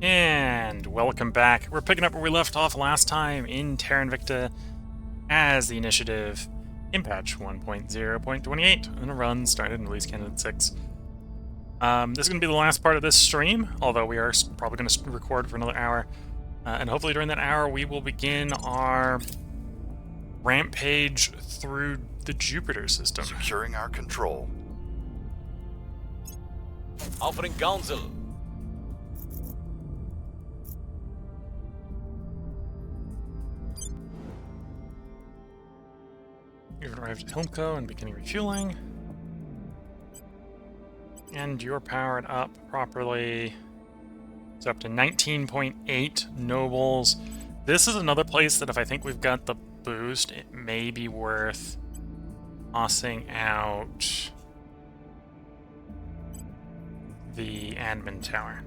And welcome back. We're picking up where we left off last time in Terra Invicta as the initiative in patch 1.0.28, and a run started in release candidate 6. This is going to be the last part of this stream, although we are probably going to record for another hour. And hopefully during that hour we will begin our rampage through the Jupiter system. Securing our control. Offering counsel. You've arrived at Hilmco and beginning refueling. And you're powered up properly. It's up to 19.8 nobles. This is another place that if I think we've got the boost, it may be worth tossing out the admin tower.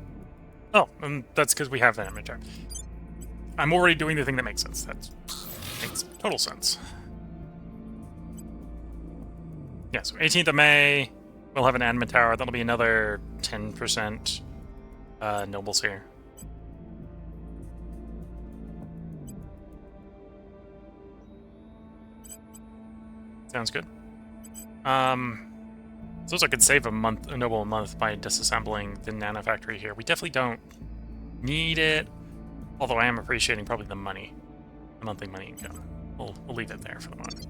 Oh, and that's because we have the admin tower. I'm already doing the thing that makes sense. That makes total sense. Yeah, so 18th of May, we'll have an admin tower. That'll be another 10% nobles here. Sounds good. Suppose I could save a noble a month by disassembling the nanofactory here. We definitely don't need it, although I am appreciating probably the money, the monthly money income. We'll leave it there for the moment.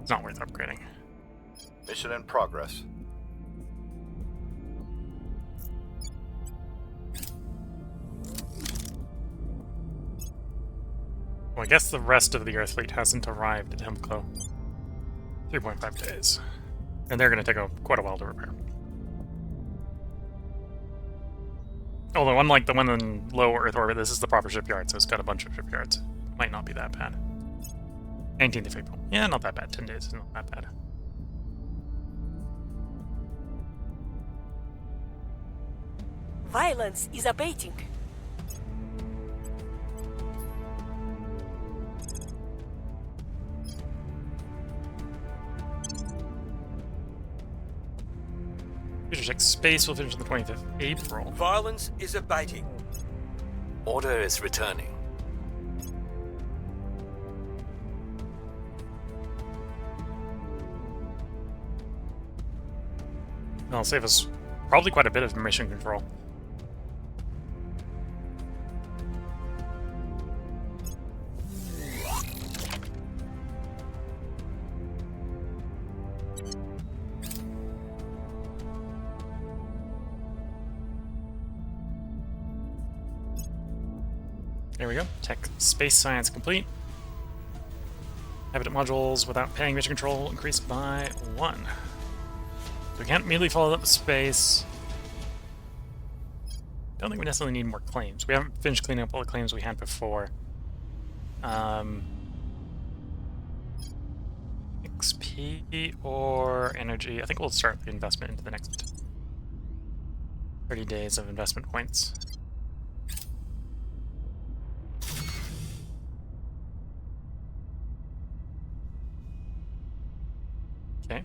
It's not worth upgrading. Mission in progress. Well, I guess the rest of the Earth fleet hasn't arrived at Hilmco. 3.5 days. And they're going to take quite a while to repair. Although, unlike the one in low Earth orbit, this is the proper shipyard, so it's got a bunch of shipyards. Might not be that bad. 19th of April. Yeah, not that bad. 10 days is not that bad. Violence is abating. Future Tech Space will finish on the 20th of April. Violence is abating. Order is returning. That'll save us probably quite a bit of mission control. There we go. Tech Space Science complete. Habitat modules without paying mission control increased by 1. So we can't immediately follow up with space. Don't think we necessarily need more claims. We haven't finished cleaning up all the claims we had before. XP or energy. I think we'll start the investment into the next 30 days of investment points. Okay.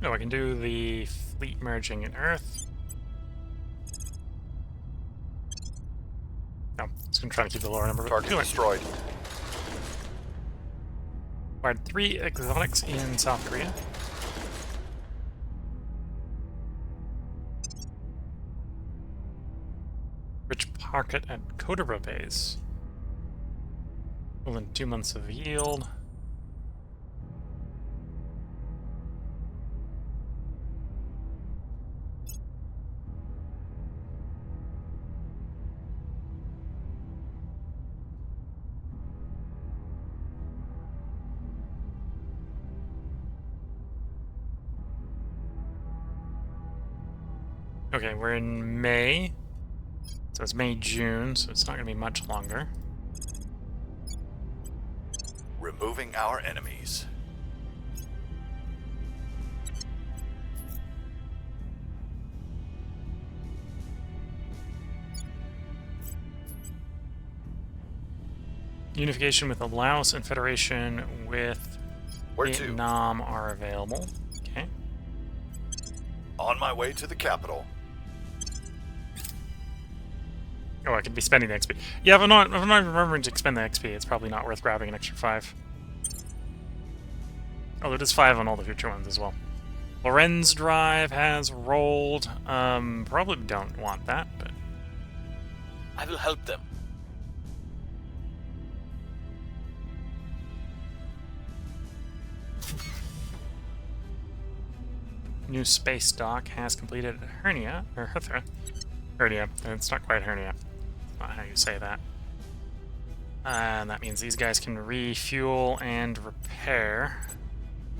Oh, I can do the fleet merging in Earth. No, it's going to try to keep the lower number. Target destroyed. Acquired 3 exotics in South Korea. Rich pocket at Kodabra base. Within 2 months of yield. Okay, we're in May. So it's May, June, so it's not going to be much longer. Removing our enemies. Unification with Laos and Federation with Where to? Vietnam are available. Okay. On my way to the capital. Oh, I could be spending the XP. Yeah, if I'm not remembering to expend the XP, it's probably not worth grabbing an extra 5. Oh, there is 5 on all the future ones as well. Lorenz Drive has rolled. Probably don't want that, but... I will help them. New space dock has completed Hernia, or Hernia, and it's not quite Hernia. That's not how you say that. And that means these guys can refuel and repair.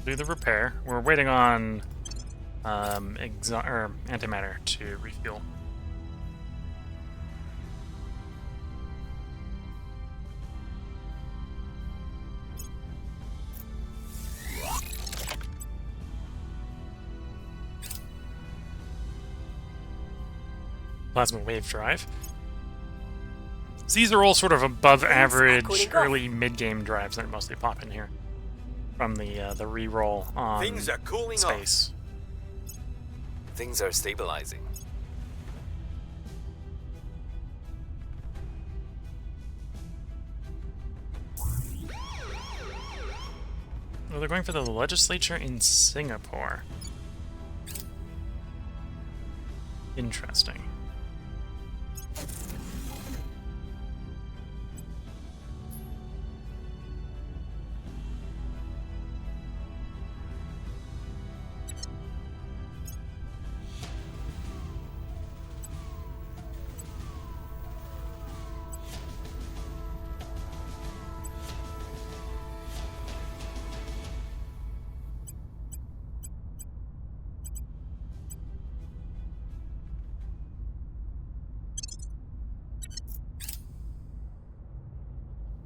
Do the repair. We're waiting on antimatter to refuel. Plasma wave drive. So these are all sort of above average early mid-game drives that are mostly popping here from the re-roll on Things are cooling space. Things are stabilizing. Well, they're going for the legislature in Singapore. Interesting.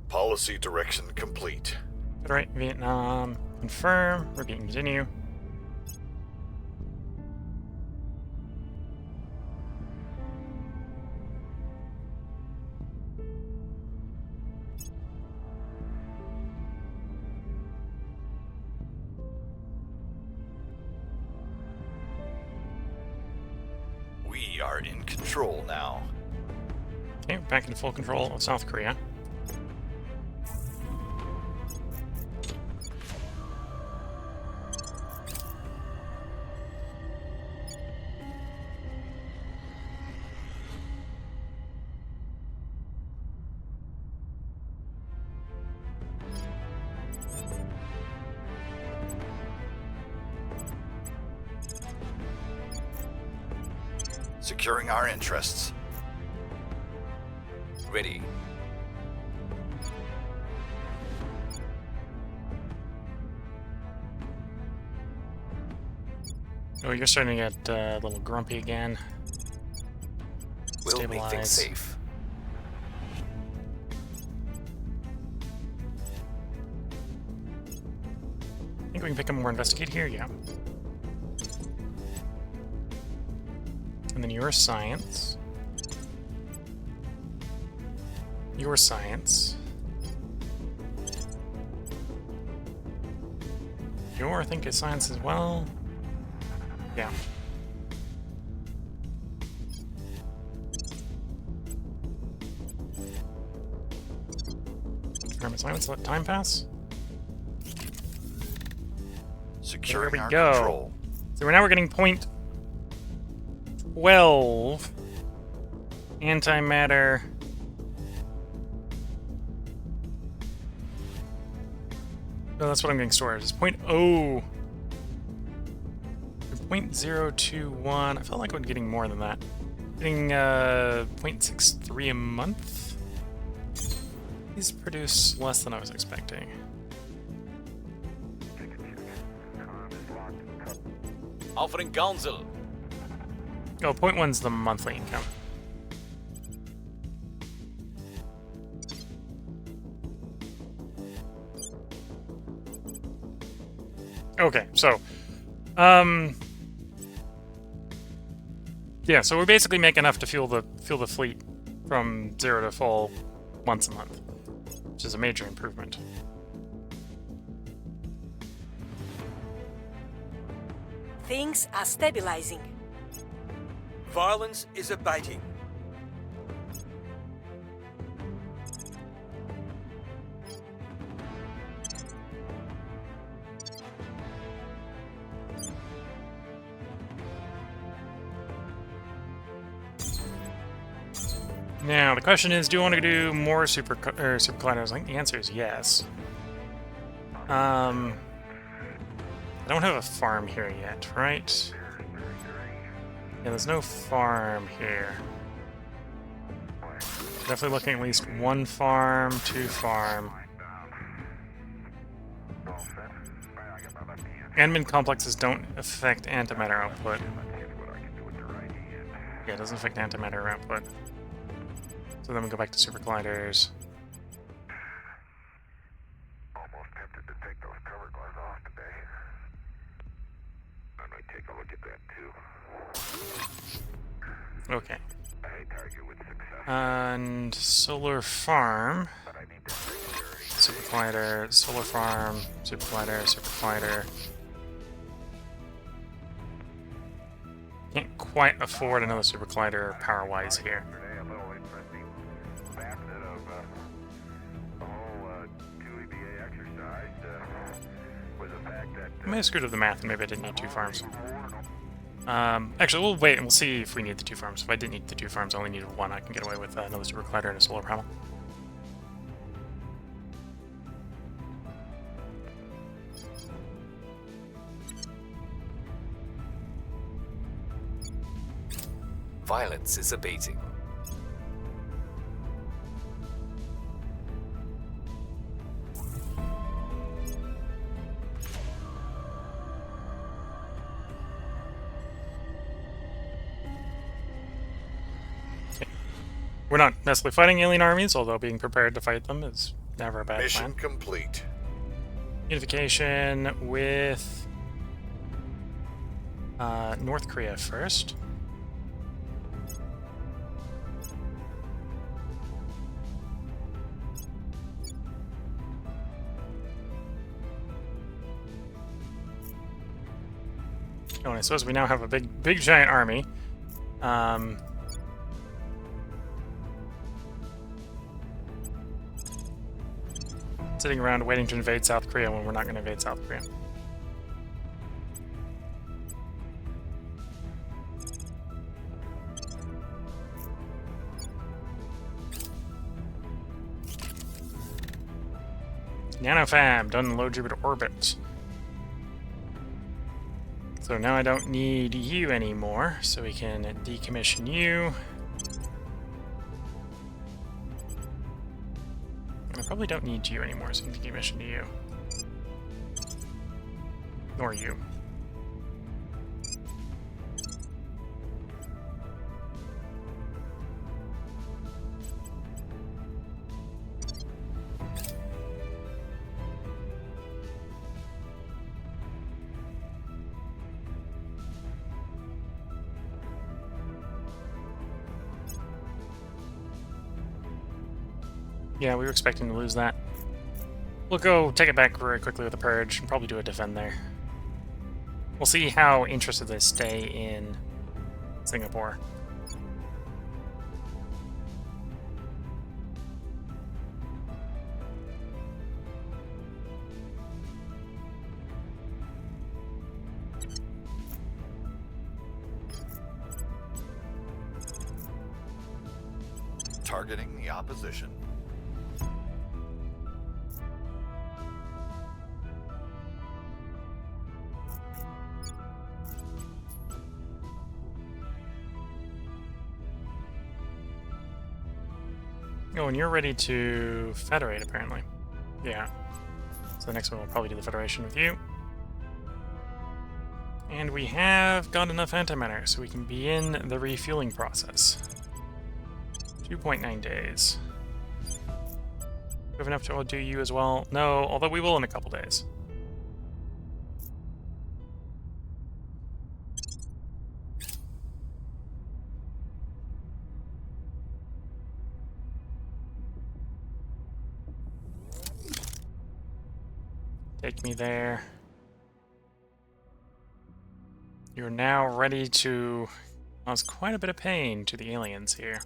Policy direction complete. Alright, Vietnam, confirm, repeat and continue. We are in control now. Okay, back into full control of South Korea. Securing our interests. Ready. Oh, you're starting to get a little grumpy again. We'll make things safe. I think we can pick up more investigate here, yeah. And then your science. Your science. Your, I think, is science as well. Yeah. Experiment science, let time pass. Securing There we our go. control. So now we're getting point 12 antimatter. No, that's what I'm getting stored. It's 0.0. 0.021. I felt like I'm getting more than that. Getting 0.63 a month. These produce less than I was expecting. Offering counsel. Oh, 0.1's the monthly income. Okay, so, yeah, so we basically make enough to fuel the fleet from 0 to full once a month, which is a major improvement. Things are stabilizing. Violence is abating. Now, the question is, do you want to do more super colliders? I think the answer is yes. I don't have a farm here yet, right? Yeah, there's no farm here. Definitely looking at least one farm, two farm. Admin complexes don't affect antimatter output. Yeah, it doesn't affect antimatter output. So then we go back to super colliders. Almost tempted to take those cover glass off today. I might take a look at that too. Okay. I target with success, And solar farm. but I need to very Super collider, solar farm, super collider, super collider. Can't quite afford another super collider power-wise here. today a little interesting facet of the whole 2 EBA exercise was the fact that I may have screwed up the math and maybe I didn't need two farms. Actually, we'll wait and we'll see if we need the two farms. If I didn't need the two farms, I only needed one. I can get away with another super collider and a solar panel. Violence is abating. We're not necessarily fighting alien armies, although being prepared to fight them is never a bad mission plan. complete. Unification with North Korea first. Oh, and I suppose we now have a big giant army. Sitting around waiting to invade South Korea when we're not going to invade South Korea. NanoFab, done low Jupiter orbit. So now I don't need you anymore, so we can decommission you. I probably don't need you anymore, so we can decommission you. Nor you. Yeah, we were expecting to lose that. We'll go take it back very quickly with a purge and probably do a defend there. We'll see how interested they stay in Singapore. Targeting the opposition. Oh, and you're ready to federate, apparently. Yeah. So the next one will probably do the federation with you. And we have got enough antimatter, so we can begin the refueling process. 2.9 days. We have enough to do you as well? No, although we will in a couple days. Take me there. You're now ready to cause quite a bit of pain to the aliens here.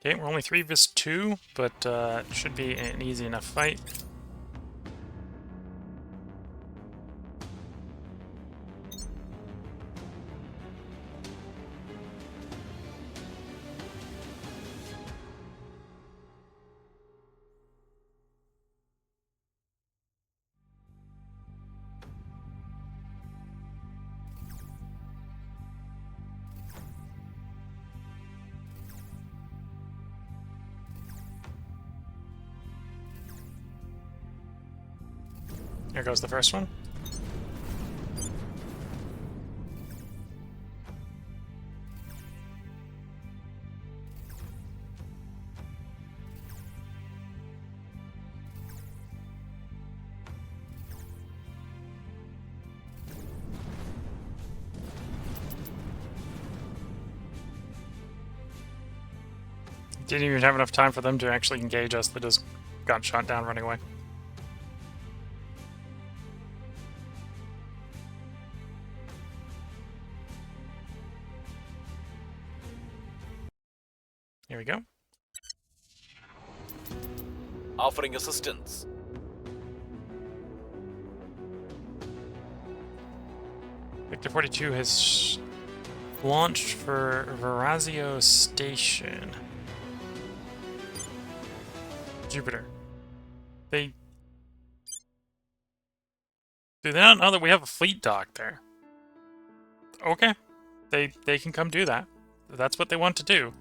Okay, we're only 3 vs 2, but it should be an easy enough fight. Here goes the first one. Didn't even have enough time for them to actually engage us. They just got shot down running away. Here we go. Offering assistance. Victor 42 has launched for Verazio Station. Jupiter. Do they not know that we have a fleet dock there? Okay. They can come do that. That's what they want to do.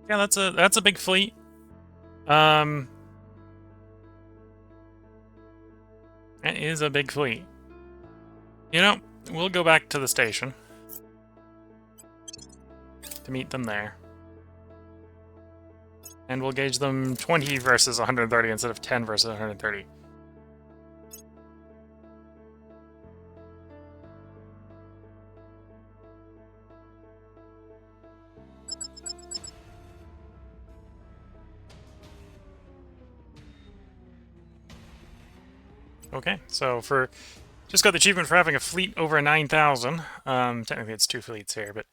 Yeah, that's a big fleet. That is a big fleet. You know, we'll go back to the station to meet them there. And we'll gauge them 20 versus 130 instead of 10 versus 130. Okay, so just got the achievement for having a fleet over 9,000. Technically it's 2 fleets here, but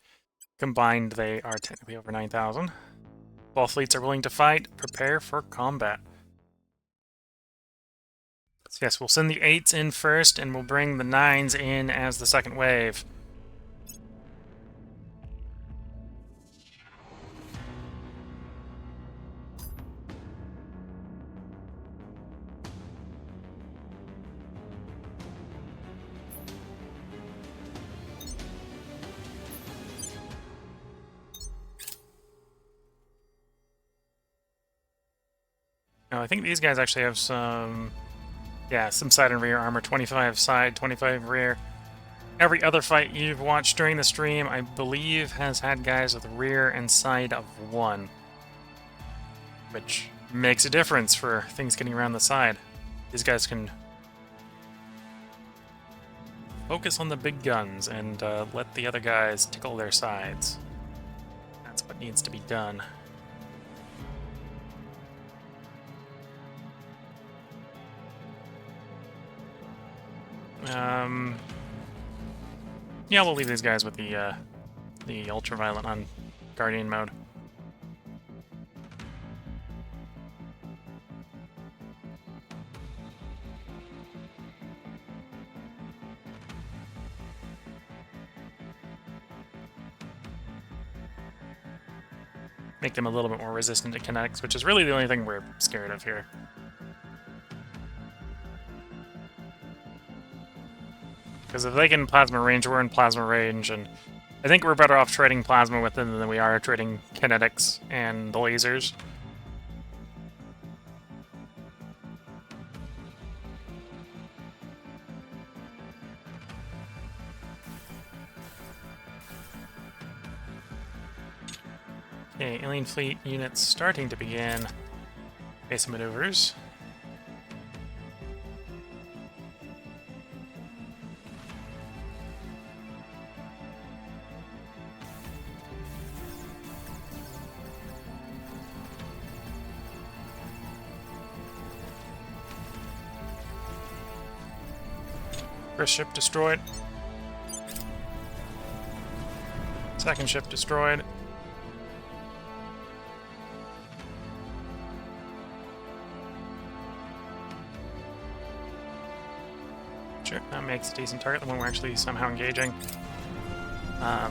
combined they are technically over 9,000. All fleets are willing to fight. Prepare for combat. So yes, we'll send the 8s in first, and we'll bring the 9s in as the second wave. Now, I think these guys actually have some side and rear armor. 25 side, 25 rear. Every other fight you've watched during the stream, I believe, has had guys with rear and side of 1. Which makes a difference for things getting around the side. These guys can focus on the big guns and let the other guys tickle their sides. That's what needs to be done. Yeah, we'll leave these guys with the ultraviolet on Guardian mode. Make them a little bit more resistant to kinetics, which is really the only thing we're scared of here. Because if they can plasma range, we're in plasma range, and I think we're better off trading plasma with them than we are trading kinetics and the lasers. Okay, alien fleet units starting to begin base maneuvers. First ship destroyed. Second ship destroyed. Sure, that makes a decent target, the one we're actually somehow engaging. I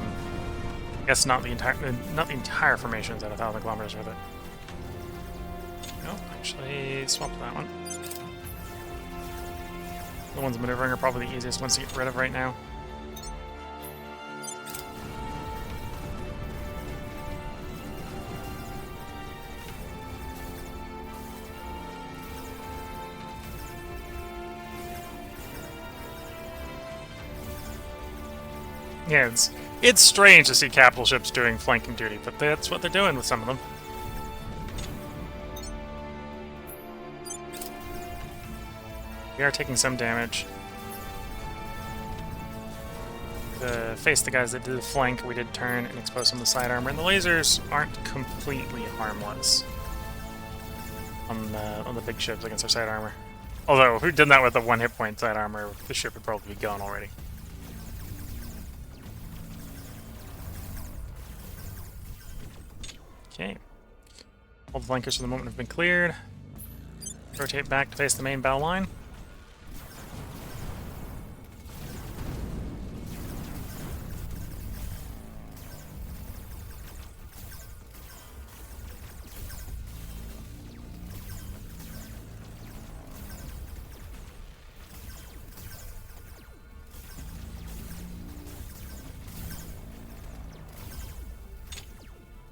guess not the entire formation is at 1,000 kilometers with it. Nope, actually swapped that one. The ones maneuvering are probably the easiest ones to get rid of right now. Yeah, it's strange to see capital ships doing flanking duty, but that's what they're doing with some of them. We are taking some damage. To face the guys that did the flank, we did turn and expose some of the side armor, and the lasers aren't completely harmless on the big ships against our side armor. Although, if we did that with the 1 hit point side armor, the ship would probably be gone already. Okay. All the flankers for the moment have been cleared. Rotate back to face the main battle line.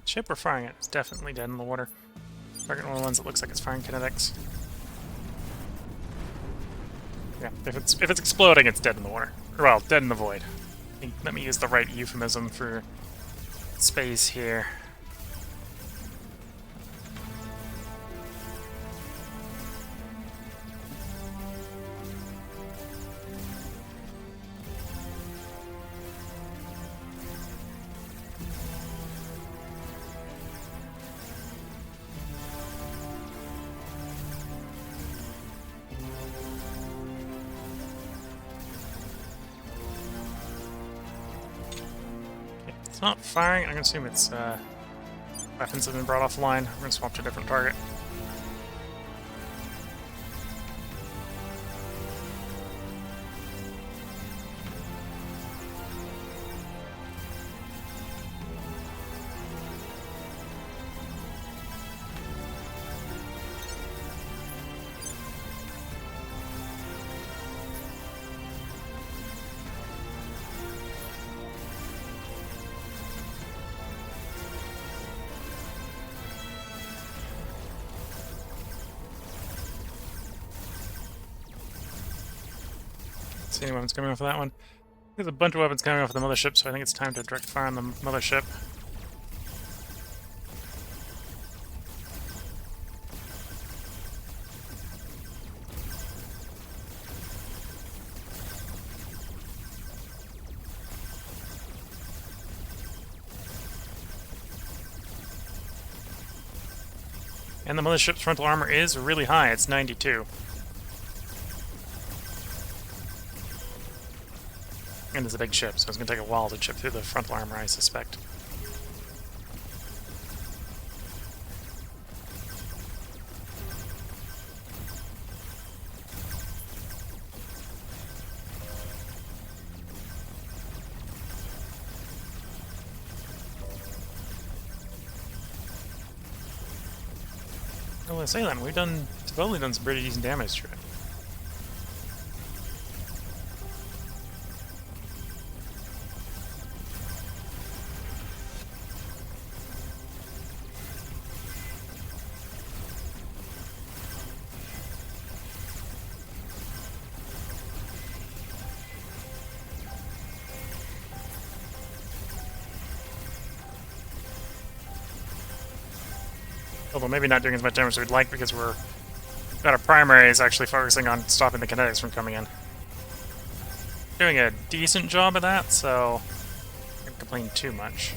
Ship we're firing at is definitely dead in the water. Target one of the ones that looks like it's firing kinetics. Yeah, if it's exploding, it's dead in the water. Or, well, dead in the void. Let me use the right euphemism for space here. It's not firing. I'm gonna assume its weapons have been brought offline. We're gonna swap to a different target. See any weapons coming off of that one? There's a bunch of weapons coming off of the mothership, so I think it's time to direct fire on the mothership. And the mothership's frontal armor is really high, it's 92. And it's a big ship, so it's going to take a while to chip through the frontal armor, I suspect. Well, I say that, we've totally done some pretty decent damage to it. Although maybe not doing as much damage as we'd like because we're got our primaries actually focusing on stopping the kinetics from coming in. Doing a decent job of that, so I can't complain too much.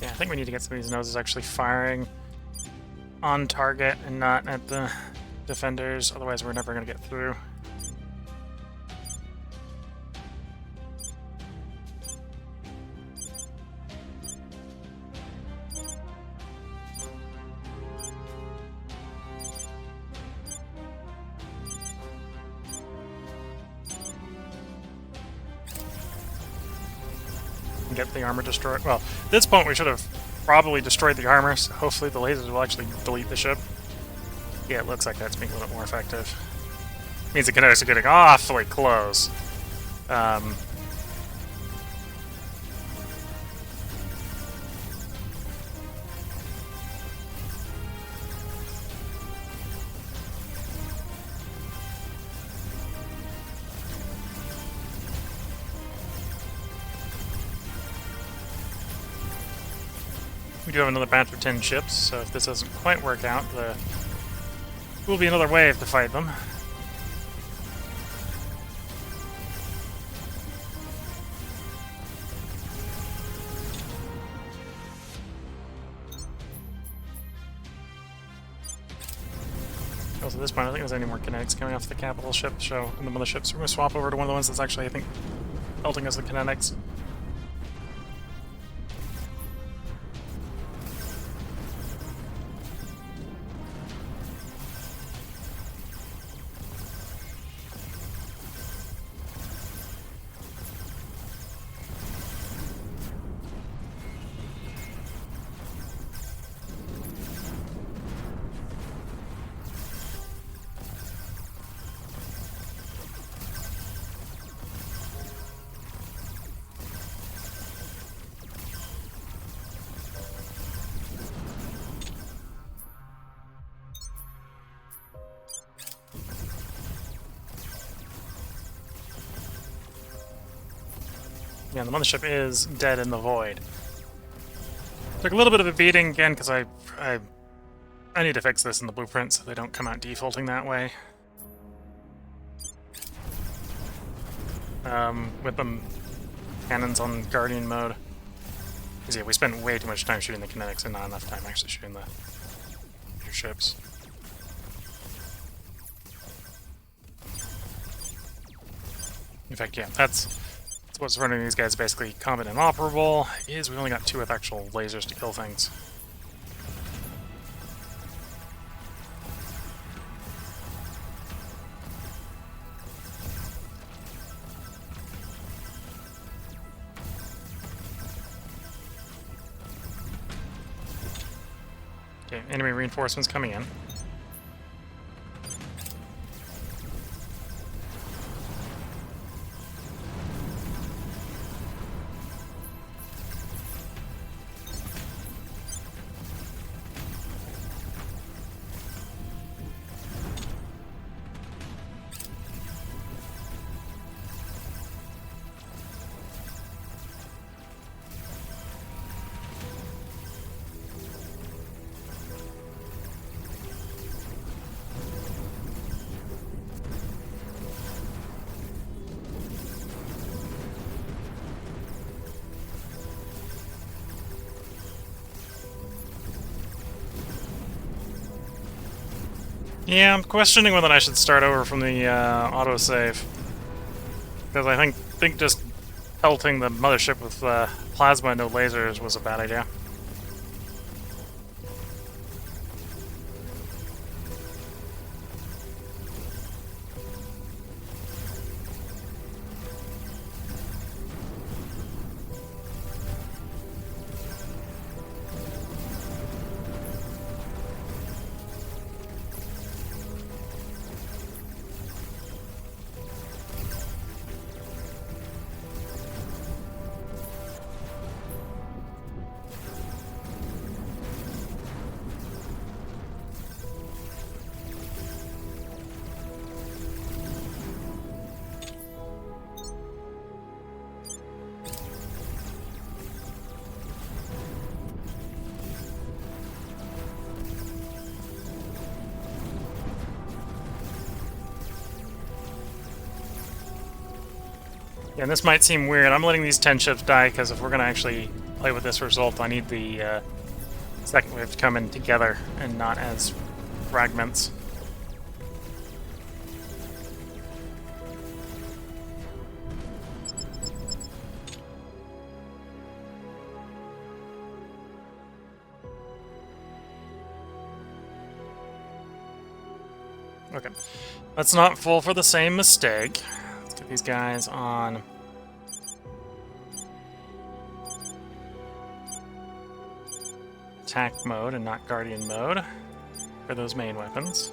Yeah, I think we need to get some of these noses actually firing on target and not at the defenders, otherwise we're never going to get through. Get the armor destroyed. Well, at this point we should have probably destroyed the armor, so hopefully the lasers will actually delete the ship. Yeah, it looks like that's being a little bit more effective. Means the kinetics are getting awfully close. We do have another batch of 10 ships, so if this doesn't quite work out, there will be another wave to fight them. Also, at this point, I don't think there's any more kinetics coming off the capital ship, so in the motherships. We're going to swap over to one of the ones that's actually, I think, helping us with kinetics. Yeah, the mothership is dead in the void. Took a little bit of a beating again because I need to fix this in the blueprint so they don't come out defaulting that way. With them cannons on Guardian mode. Because yeah, we spent way too much time shooting the kinetics and not enough time actually shooting the your ships. In fact, yeah, that's what's running these guys basically combat inoperable, is we only got 2 with actual lasers to kill things. Okay, enemy reinforcements coming in. Yeah, I'm questioning whether I should start over from the autosave. Because I think just pelting the mothership with plasma and no lasers was a bad idea. Yeah, and this might seem weird. I'm letting these 10 ships die because if we're going to actually play with this result, I need the second wave to come in together and not as fragments. Okay, let's not fall for the same mistake. Let's get these guys on attack mode and not guardian mode for those main weapons.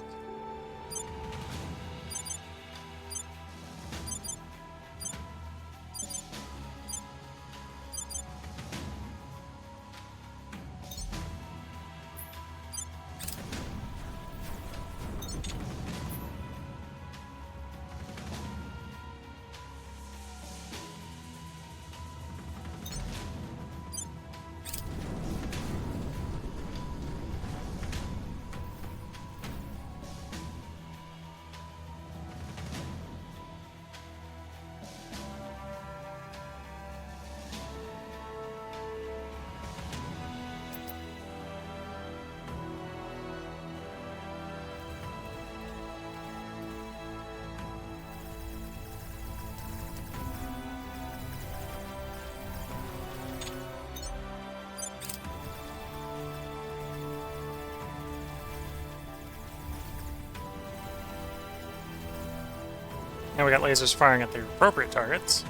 Now we got lasers firing at the appropriate targets.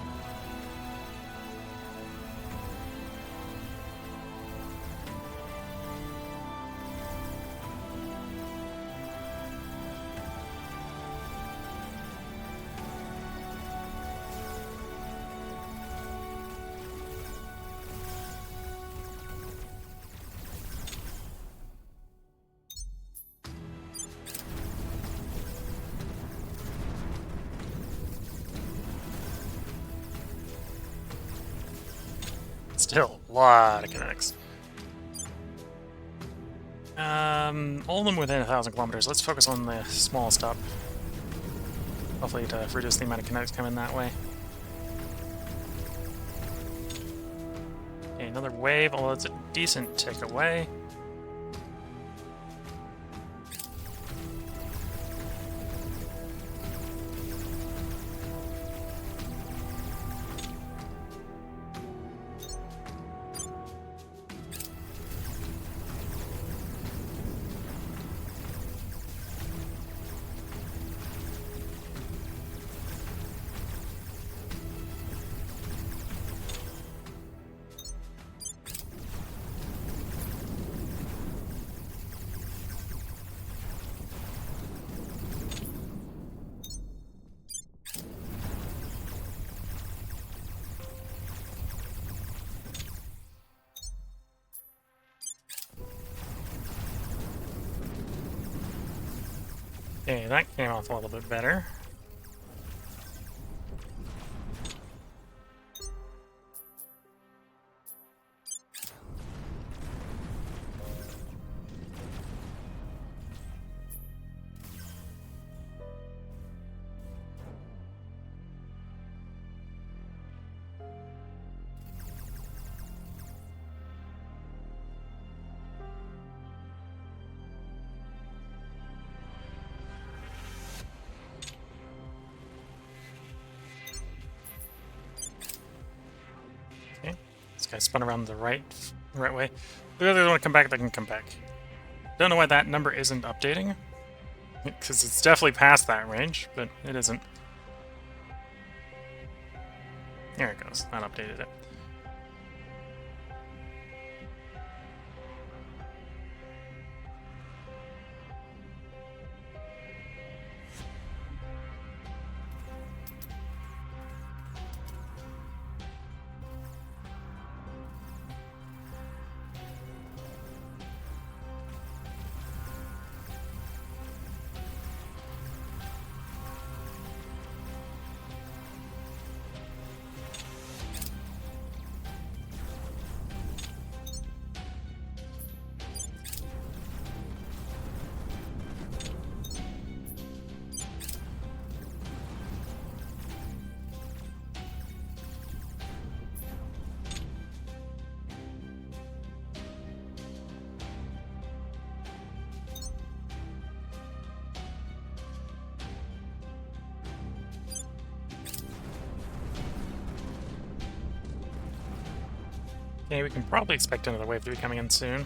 Still, a lot of kinetics. All of them within 1,000 kilometers. Let's focus on the smallest up. Hopefully to reduce the amount of kinetics coming that way. Okay, another wave, although it's a decent tick away. Okay, that came off a little bit better. This guy spun around the right way. If they want to come back, they can come back. Don't know why that number isn't updating. Because it's definitely past that range, but it isn't. There it goes. That updated it. Okay, we can probably expect another wave to be coming in soon.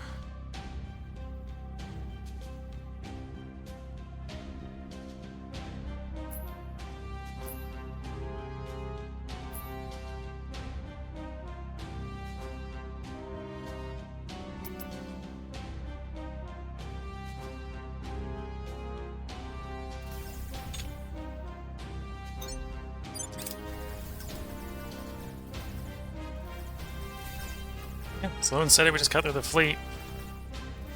Yeah, slow and steady, we just cut through the fleet.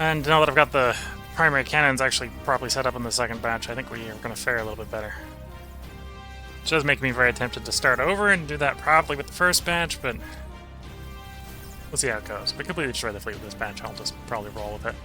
And now that I've got the primary cannons actually properly set up in the second batch, I think we are going to fare a little bit better. It does make me very tempted to start over and do that properly with the first batch, but we'll see how it goes. If we completely destroy the fleet with this batch, I'll just probably roll with it.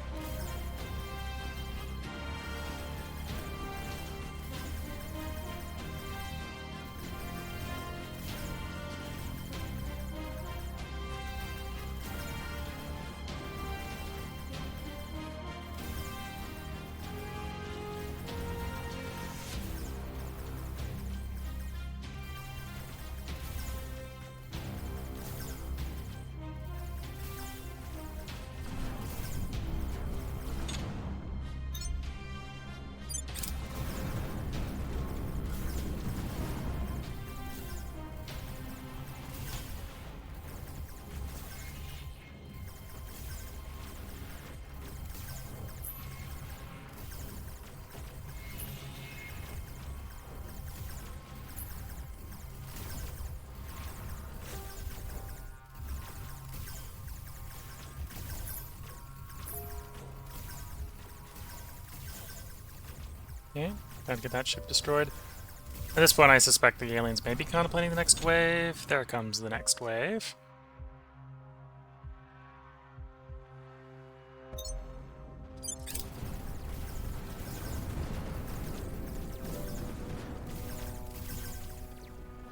Okay, time to get that ship destroyed. At this point, I suspect the aliens may be contemplating the next wave. There comes the next wave.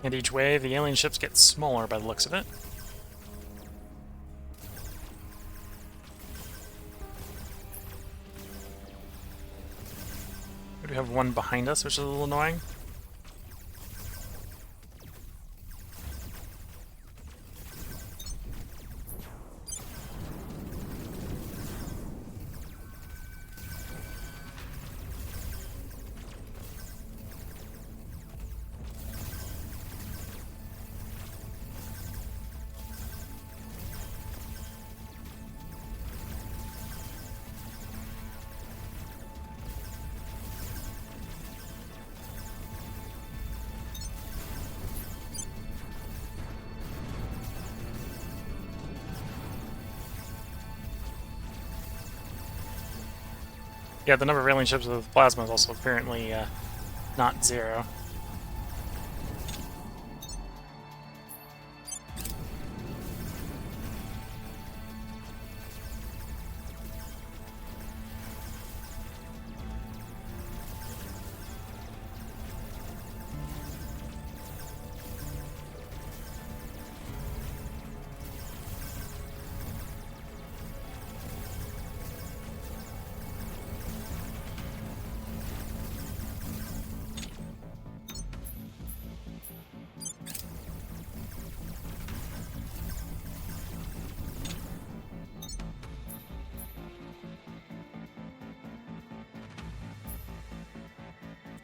And each wave, the alien ships get smaller by the looks of it. We do have one behind us, which is a little annoying. Yeah, the number of alien ships with plasma is also apparently not zero.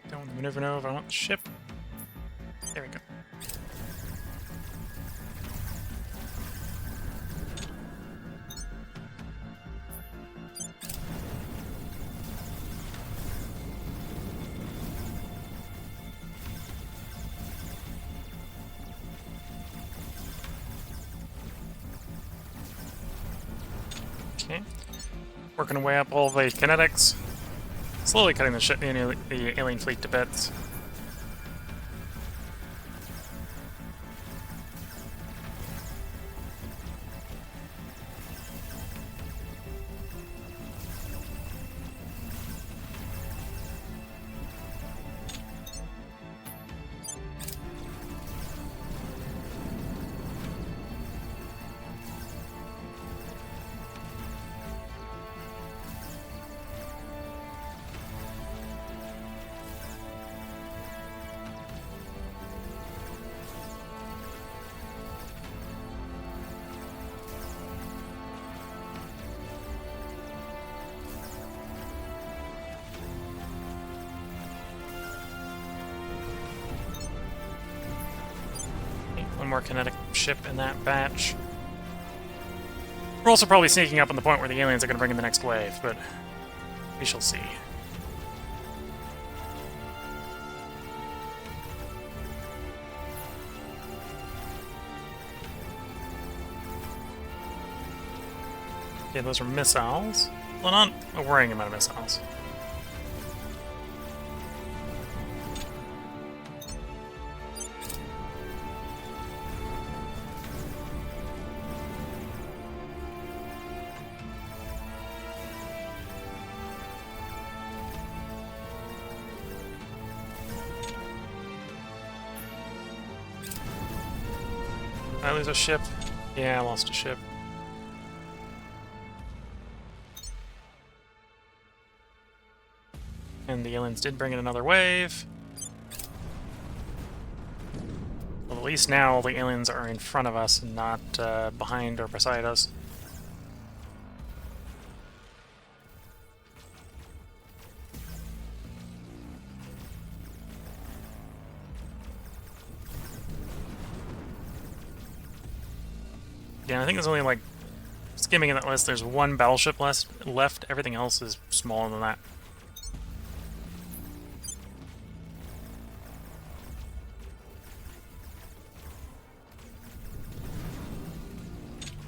Don't never know if I want the ship. There we go. Okay. Working our way up all the kinetics. Slowly cutting the alien fleet to bits. One more kinetic ship in that batch. We're also probably sneaking up on the point where the aliens are going to bring in the next wave, but we shall see. Okay, those are missiles. Well, not a worrying amount of missiles. Did I lose a ship? Yeah, I lost a ship. And the aliens did bring in another wave. Well, at least now the aliens are in front of us and not behind or beside us. Yeah, I think there's only like, skimming in that list, there's one battleship left. Everything else is smaller than that.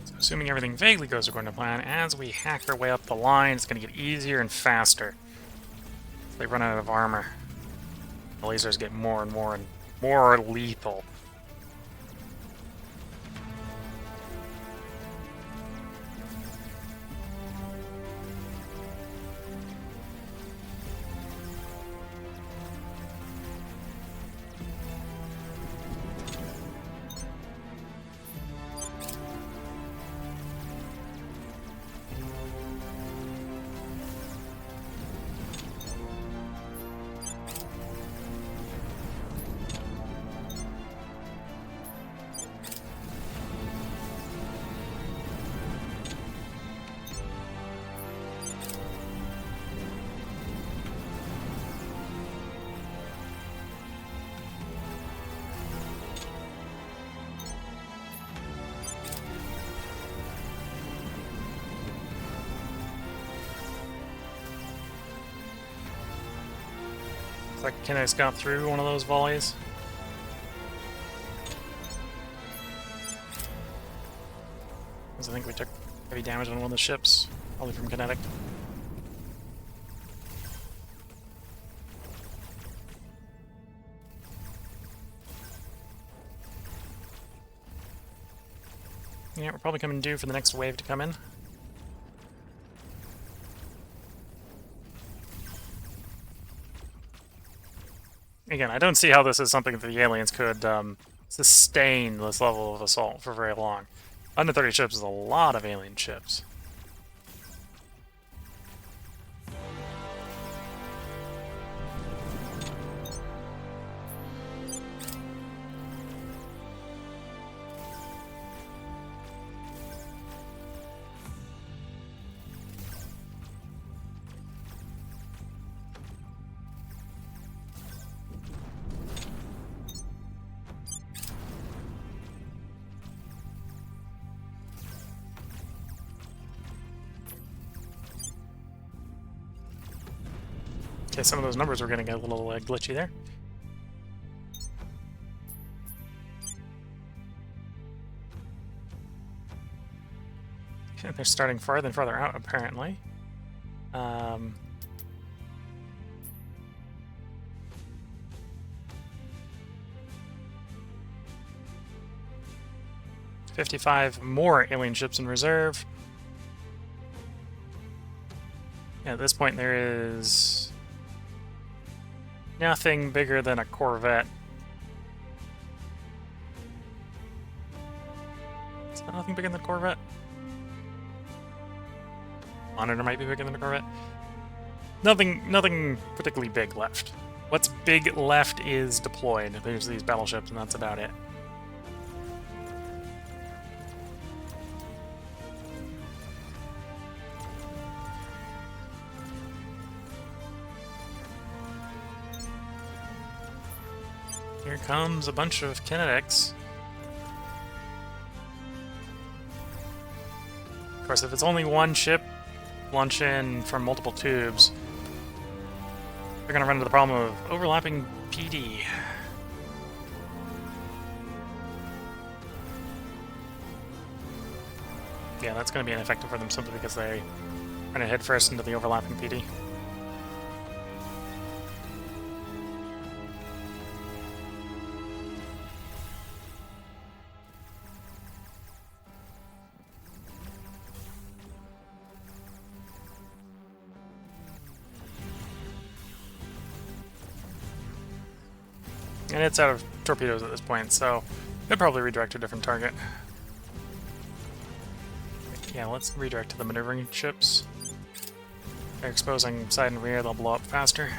So assuming everything vaguely goes according to plan, as we hack our way up the line, it's going to get easier and faster. They run out of armor. The lasers get more and more lethal. Like, can I got through one of those volleys? Because I think we took heavy damage on one of the ships, probably from kinetic. Yeah, we're probably coming due for the next wave to come in. Again, I don't see how this is something that the aliens could sustain this level of assault for very long. Under 30 ships is a lot of alien ships. Okay, some of those numbers were going to get a little glitchy there. Okay, they're starting farther and farther out, apparently. 55 more alien ships in reserve. Yeah, at this point there is nothing bigger than a Corvette. Is that nothing bigger than a Corvette? Monitor might be bigger than a Corvette. Nothing particularly big left. What's big left is deployed. There's these battleships, and that's about it. Here comes a bunch of kinetics. course, if it's only one ship launching from multiple tubes, they're going to run into the problem of overlapping PD. Yeah, that's going to be ineffective for them simply because they run head first into the overlapping PD. And it's out of torpedoes at this point, so it'll probably redirect to a different target. Yeah, let's redirect to the maneuvering ships. They're exposing side and rear, they'll blow up faster.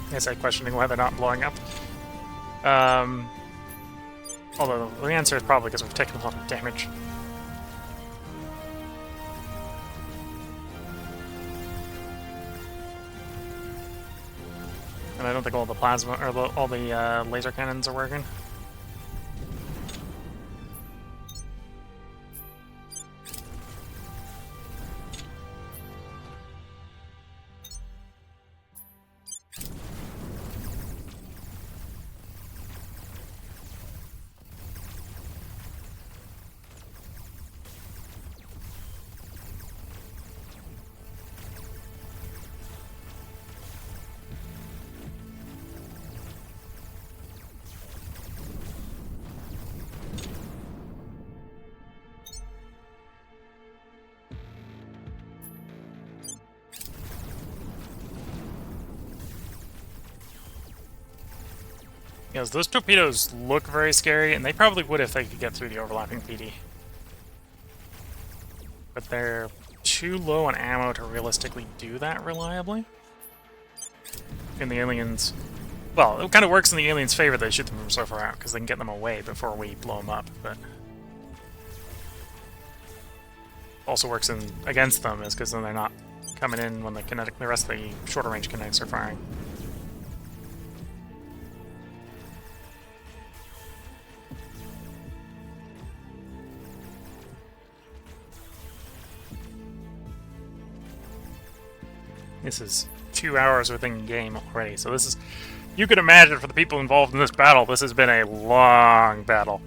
I say questioning why they're not blowing up. Although the answer is probably because we've taken a lot of damage. And I don't think all the plasma or all the laser cannons are working. Because those torpedoes look very scary, and they probably would if they could get through the overlapping PD. But they're too low on ammo to realistically do that reliably. And the aliens... Well, it kind of works in the aliens' favor that they shoot them from so far out, because they can get them away before we blow them up, but... Also works in against them, is because then they're not coming in when the rest of the shorter range kinetics are firing. This is 2 hours within game already, so this is... You could imagine for the people involved in this battle, this has been a long battle.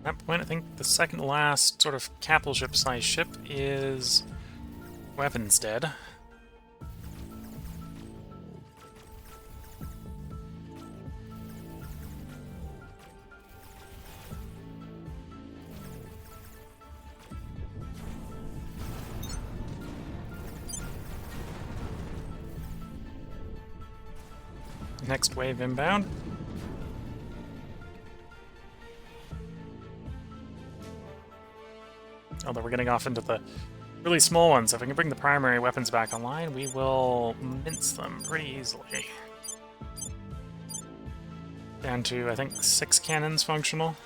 At that point, I think the second last sort of capital ship-sized ship is weapons dead. Next wave inbound. Although we're getting off into the really small ones, so if we can bring the primary weapons back online, we will mince them pretty easily. Down to, I think, 6 cannons functional.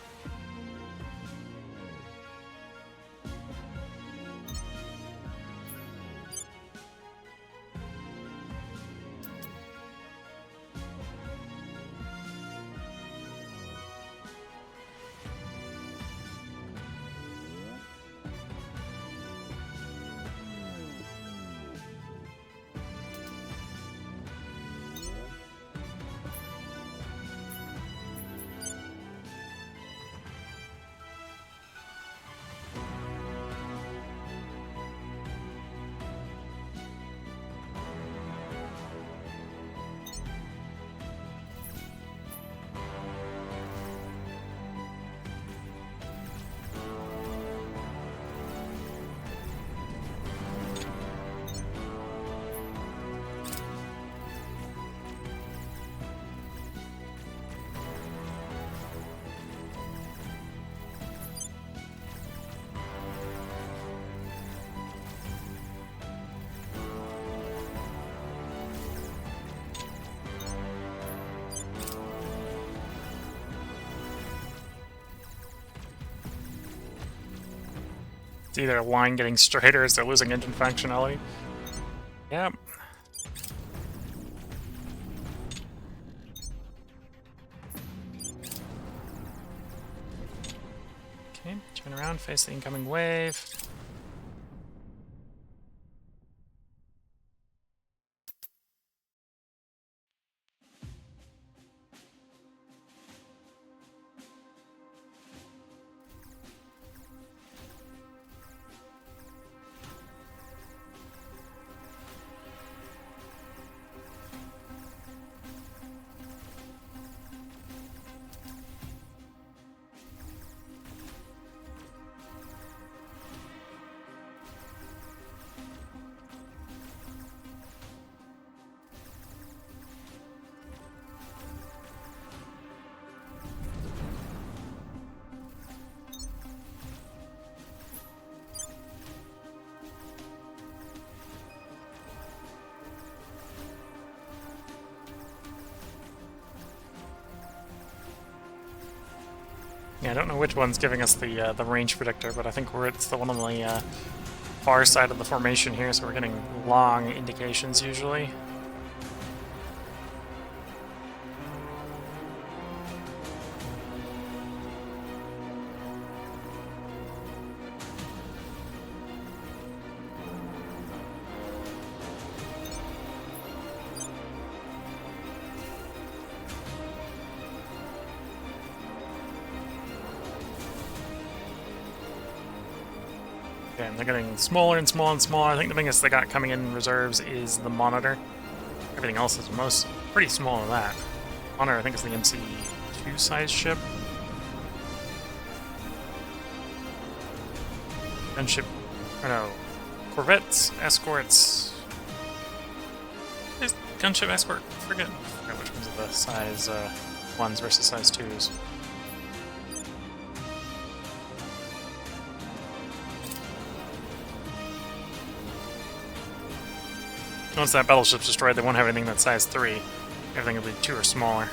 It's either a line getting straighter as they're losing engine functionality. Yep. Okay, turn around, face the incoming wave. Yeah, I don't know which one's giving us the range predictor, but I think it's the one on the far side of the formation here, so we're getting long indications usually. Okay, and they're getting smaller and smaller and smaller. I think the biggest they got coming in reserves is the monitor. Everything else is pretty small than that. Monitor, I think, is the MC2 size ship. Gunship, or no, corvettes, escorts. Is gunship, escort? I forget which ones are the size 1s versus size 2s. Once that battleship's destroyed, they won't have anything that's size 3. Everything will be 2 or smaller.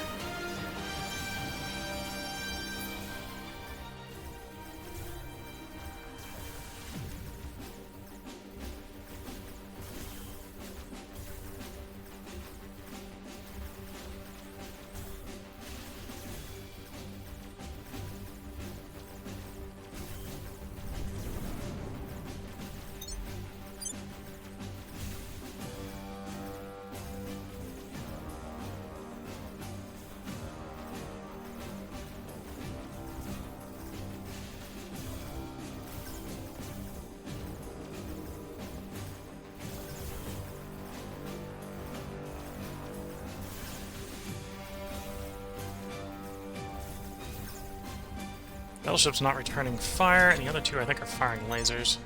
Battleship's not returning fire, and the other two I think are firing lasers.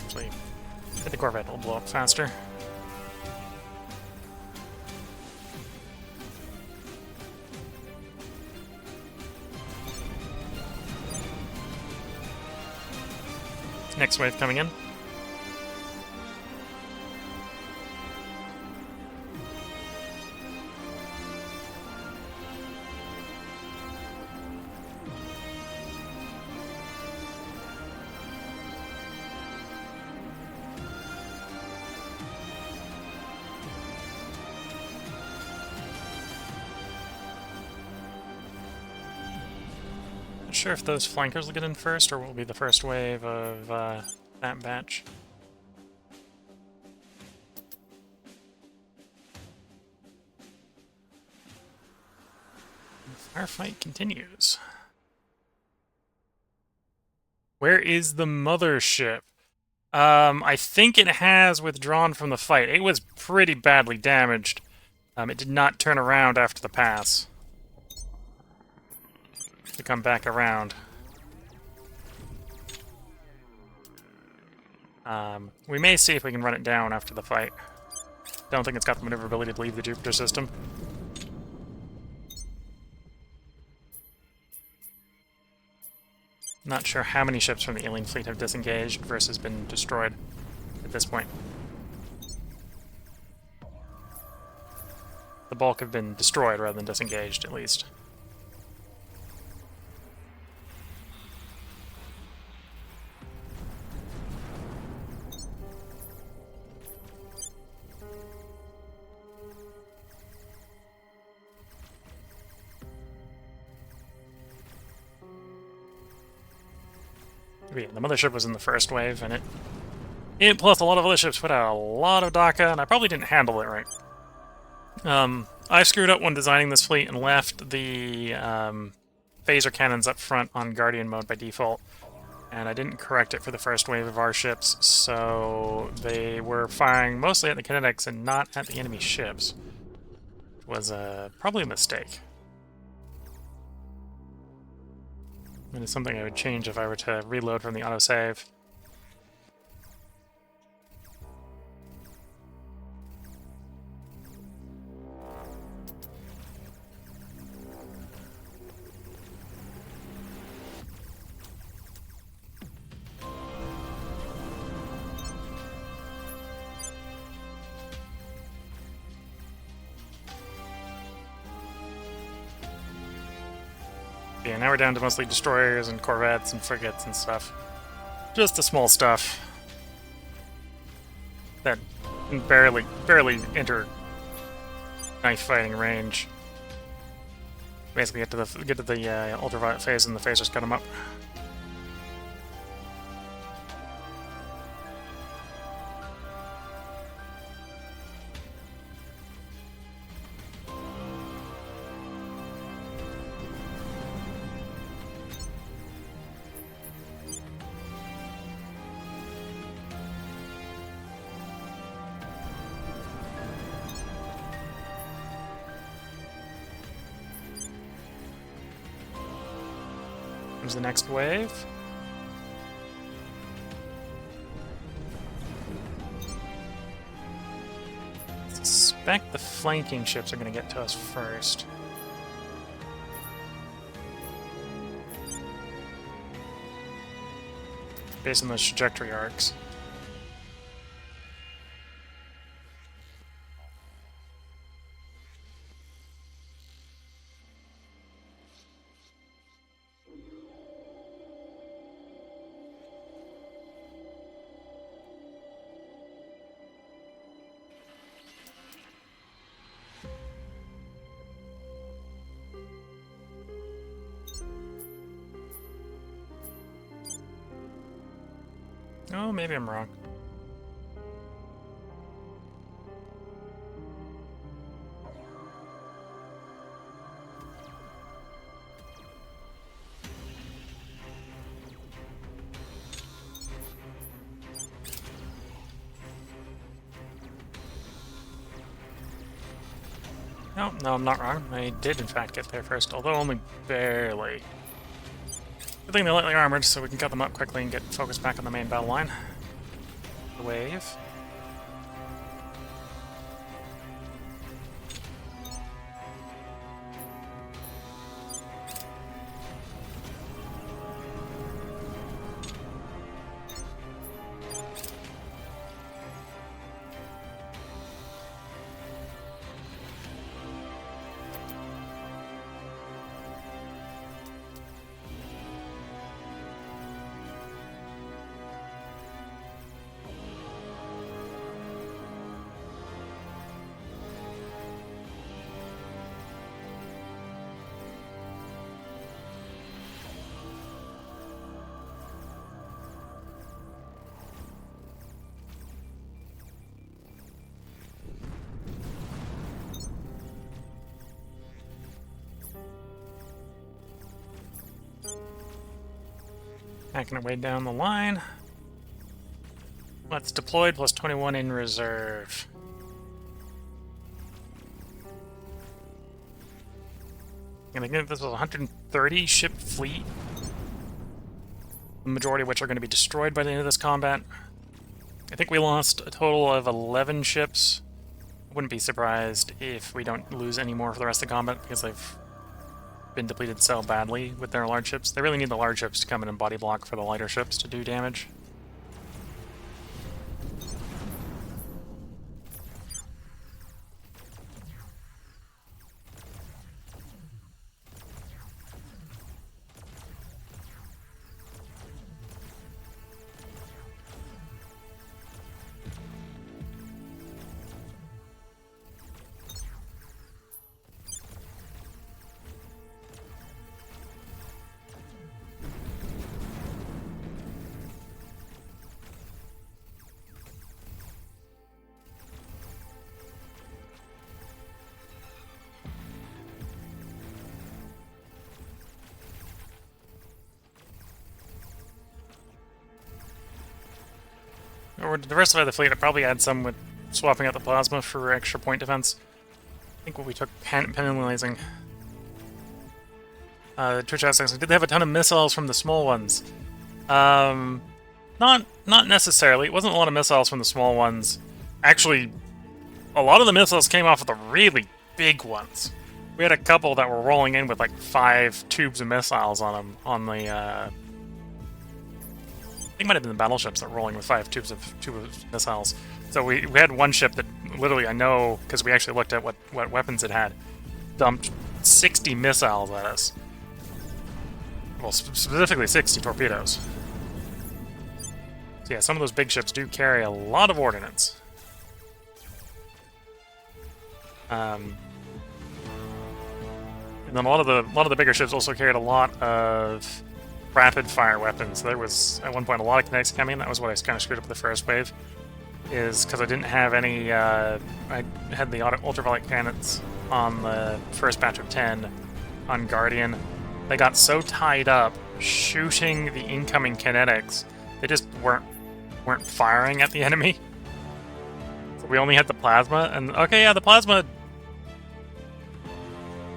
Actually, hit the Corvette, it'll blow up faster. Next wave coming in. Not sure if those flankers will get in first, or will be the first wave of that batch. The firefight continues. Where is the mothership? I think it has withdrawn from the fight. It was pretty badly damaged. It did not turn around after the pass to come back around. We may see if we can run it down after the fight. Don't think it's got the maneuverability to leave the Jupiter system. Not sure how many ships from the alien fleet have disengaged versus been destroyed at this point. The bulk have been destroyed rather than disengaged, at least. Yeah, the mothership was in the first wave, and it plus a lot of other ships put out a lot of DACA, and I probably didn't handle it right. I screwed up when designing this fleet and left the phaser cannons up front on Guardian mode by default, and I didn't correct it for the first wave of our ships, so they were firing mostly at the kinetics and not at the enemy ships. It was probably a mistake. It is something I would change if I were to reload from the autosave. Yeah, now we're down to mostly destroyers and corvettes and frigates and stuff. Just the small stuff that can barely enter knife fighting range. Basically, get to the ultraviolet phase and the phasers cut them up. Comes the next wave. I suspect the flanking ships are going to get to us first. Based on those trajectory arcs. Oh, maybe I'm wrong. No, I'm not wrong. I did, in fact, get there first, although only barely. Good thing they're lightly armored, so we can cut them up quickly and get focused back on the main battle line. The wave. Hacking our way down the line. Let's deployed plus 21 in reserve. And I think this was a 130 ship fleet. The majority of which are going to be destroyed by the end of this combat. I think we lost a total of 11 ships. Wouldn't be surprised if we don't lose any more for the rest of the combat because they've been depleted so badly with their large ships. They really need the large ships to come in and body block for the lighter ships to do damage. we're to diversify the fleet, I'd probably add some with swapping out the plasma for extra point defense. I think what we took penalizing. Twitch asks, did they have a ton of missiles from the small ones? Not necessarily. It wasn't a lot of missiles from the small ones. Actually, a lot of the missiles came off of the really big ones. We had a couple that were rolling in with like 5 tubes of missiles on them on the. I think it might have been the battleships that were rolling with 5 tubes of missiles. So we had one ship that literally, I know because we actually looked at what weapons it had, dumped 60 missiles at us. Well, specifically 60 torpedoes. So yeah, some of those big ships do carry a lot of ordnance. And then a lot of the bigger ships also carried a lot of rapid fire weapons. There was at one point a lot of kinetics coming. That was what I kind of screwed up with the first wave, is because I didn't have any. I had the ultraviolet cannons on the first batch of 10 on Guardian. They got so tied up shooting the incoming kinetics, they just weren't firing at the enemy. So we only had the plasma, and okay, yeah, the plasma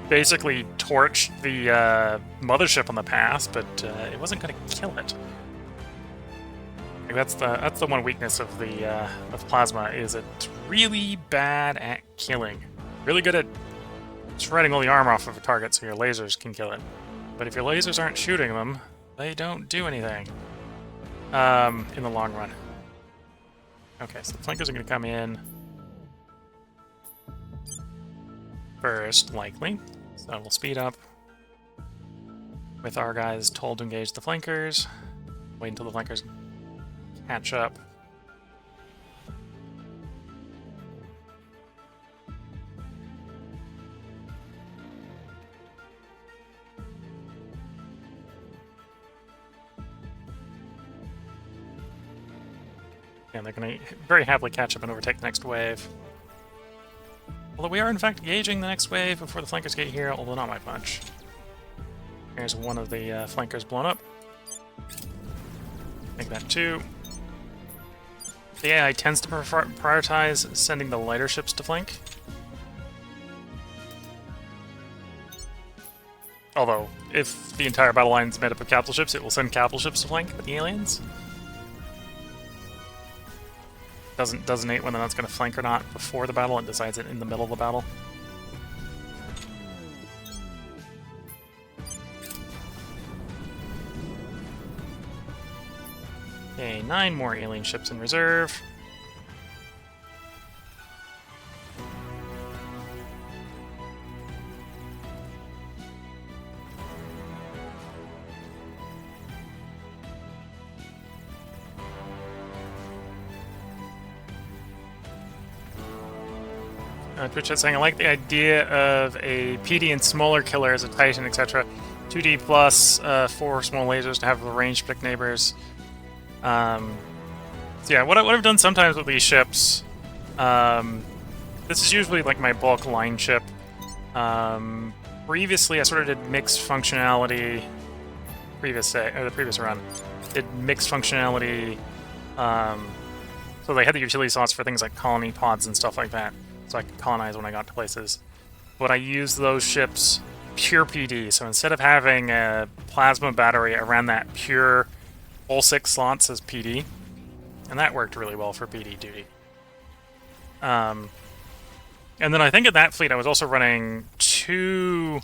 basically torched the mothership on the pass, but it wasn't going to kill it. Like, that's the one weakness of the of plasma, is it's really bad at killing. Really good at shredding all the armor off of a target so your lasers can kill it. But if your lasers aren't shooting them, they don't do anything in the long run. Okay, so the flankers are going to come in first, likely. So we'll speed up with our guys told to engage the flankers. Wait until the flankers catch up. And they're going to very happily catch up and overtake the next wave. Although we are in fact engaging the next wave before the flankers get here, although not by much. Here's one of the flankers blown up. Make that 2. The AI tends to prioritize sending the lighter ships to flank. Although, if the entire battle line is made up of capital ships, it will send capital ships to flank with the aliens. Doesn't designate whether that's going to flank or not before the battle, it decides it in the middle of the battle. Okay, 9 more alien ships in reserve. Twitch is saying, I like the idea of a PD and smaller killer as a Titan, etc. 2D plus 4 small lasers to have the range to protect neighbors. So yeah, what I've done sometimes with these ships, this is usually like my bulk line ship. Previously, I sort of did mixed functionality. The previous run did mixed functionality. So they had the utility slots for things like colony pods and stuff like that, so I could colonize when I got to places. But I used those ships pure PD, so instead of having a plasma battery around that pure all 6 slots as PD, and that worked really well for PD duty. And then I think at that fleet I was also running 2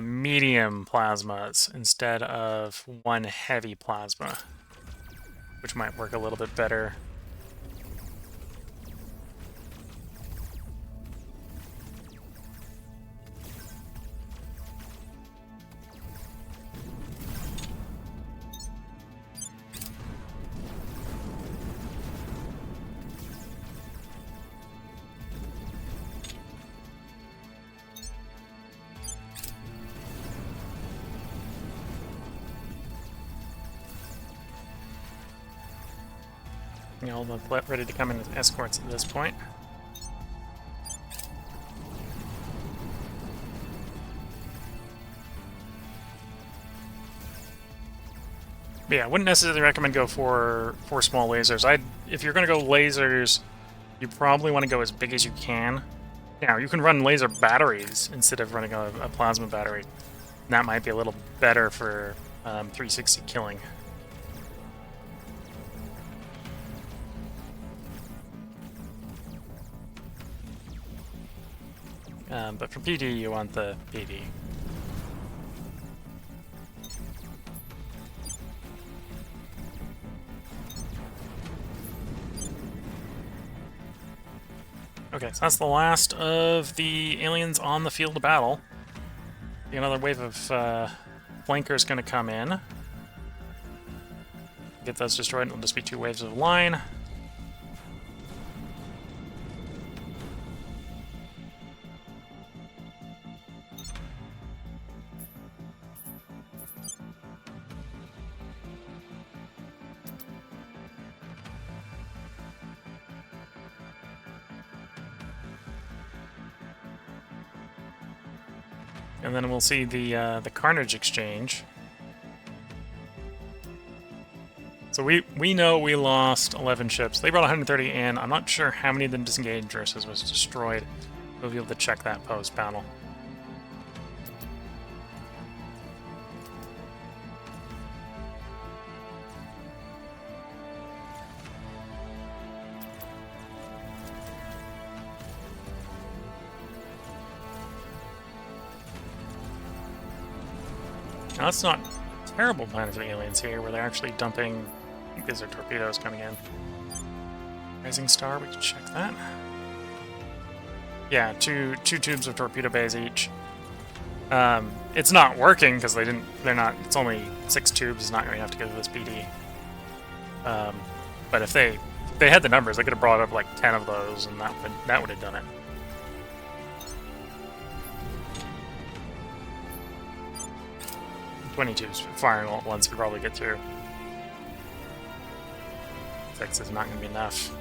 medium plasmas instead of 1 heavy plasma, which might work a little bit better. All the ready to come in as escorts at this point. Yeah, I wouldn't necessarily recommend go for small lasers. If you're going to go lasers, you probably want to go as big as you can. Now, you can run laser batteries instead of running a plasma battery. And that might be a little better for 360 killing. But for PD, you want the PD. Okay, so that's the last of the aliens on the field of battle. Another wave of flankers going to come in. Get those destroyed, it'll just be 2 waves of line. And then we'll see the Carnage exchange. So we know we lost 11 ships. They brought 130 in. I'm not sure how many of them disengaged versus was destroyed. We'll be able to check that post-battle. Now, that's not a terrible plan for the aliens here, where they're actually dumping... I think these are torpedoes coming in. Rising Star, we can check that. Yeah, two tubes of torpedo bays each. It's not working, because they're not... It's only 6 tubes, it's not going to have to go to this BD. But if they had the numbers, they could have brought up like 10 of those, and that would have done it. .22s firing all at once could probably get through. 6 is not going to be enough.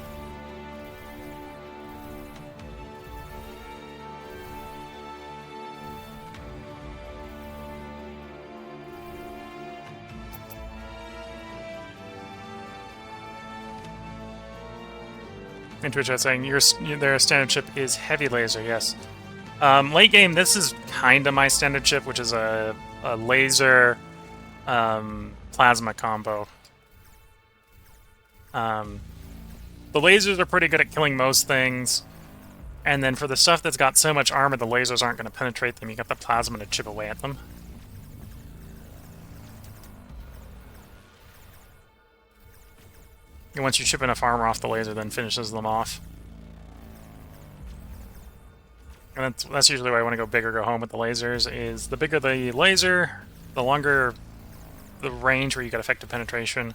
Into chat saying their standard ship is heavy laser. Yes. Late game, this is kind of my standard ship, which is a laser plasma combo. The lasers are pretty good at killing most things, and then for the stuff that's got so much armor, the lasers aren't going to penetrate them. You got the plasma to chip away at them. And once you chip enough armor off the laser, then finishes them off. And that's usually why I want to go big or go home with the lasers, is the bigger the laser, the longer the range where you get effective penetration,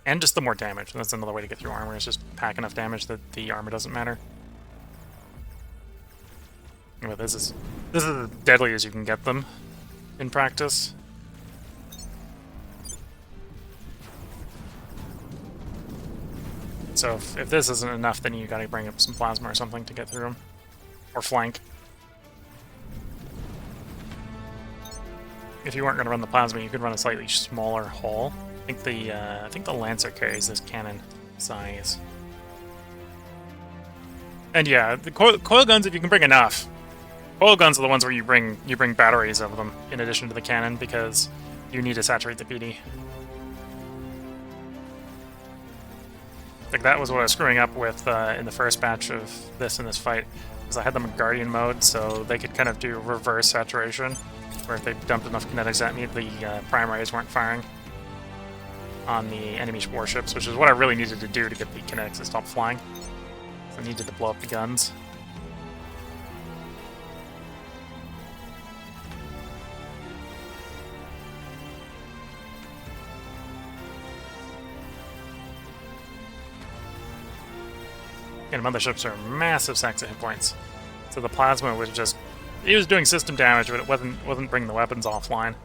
and just the more damage. And that's another way to get through armor, is just pack enough damage that the armor doesn't matter. But this is as deadly as you can get them in practice. So if this isn't enough, then you gotta bring up some plasma or something to get through them. Or flank. If you weren't gonna run the plasma, you could run a slightly smaller hull. I think the Lancer carries this cannon size. And yeah, the coil guns, if you can bring enough. Coil guns are the ones where you bring batteries of them in addition to the cannon, because you need to saturate the PD. Like, that was what I was screwing up with in the first batch of this in this fight, because I had them in Guardian mode, so they could kind of do reverse saturation, where if they dumped enough kinetics at me, the primaries weren't firing on the enemy warships, which is what I really needed to do to get the kinetics to stop flying. So I needed to blow up the guns. And motherships are massive stacks of hit points. So the plasma was just... It was doing system damage, but it wasn't bringing the weapons offline.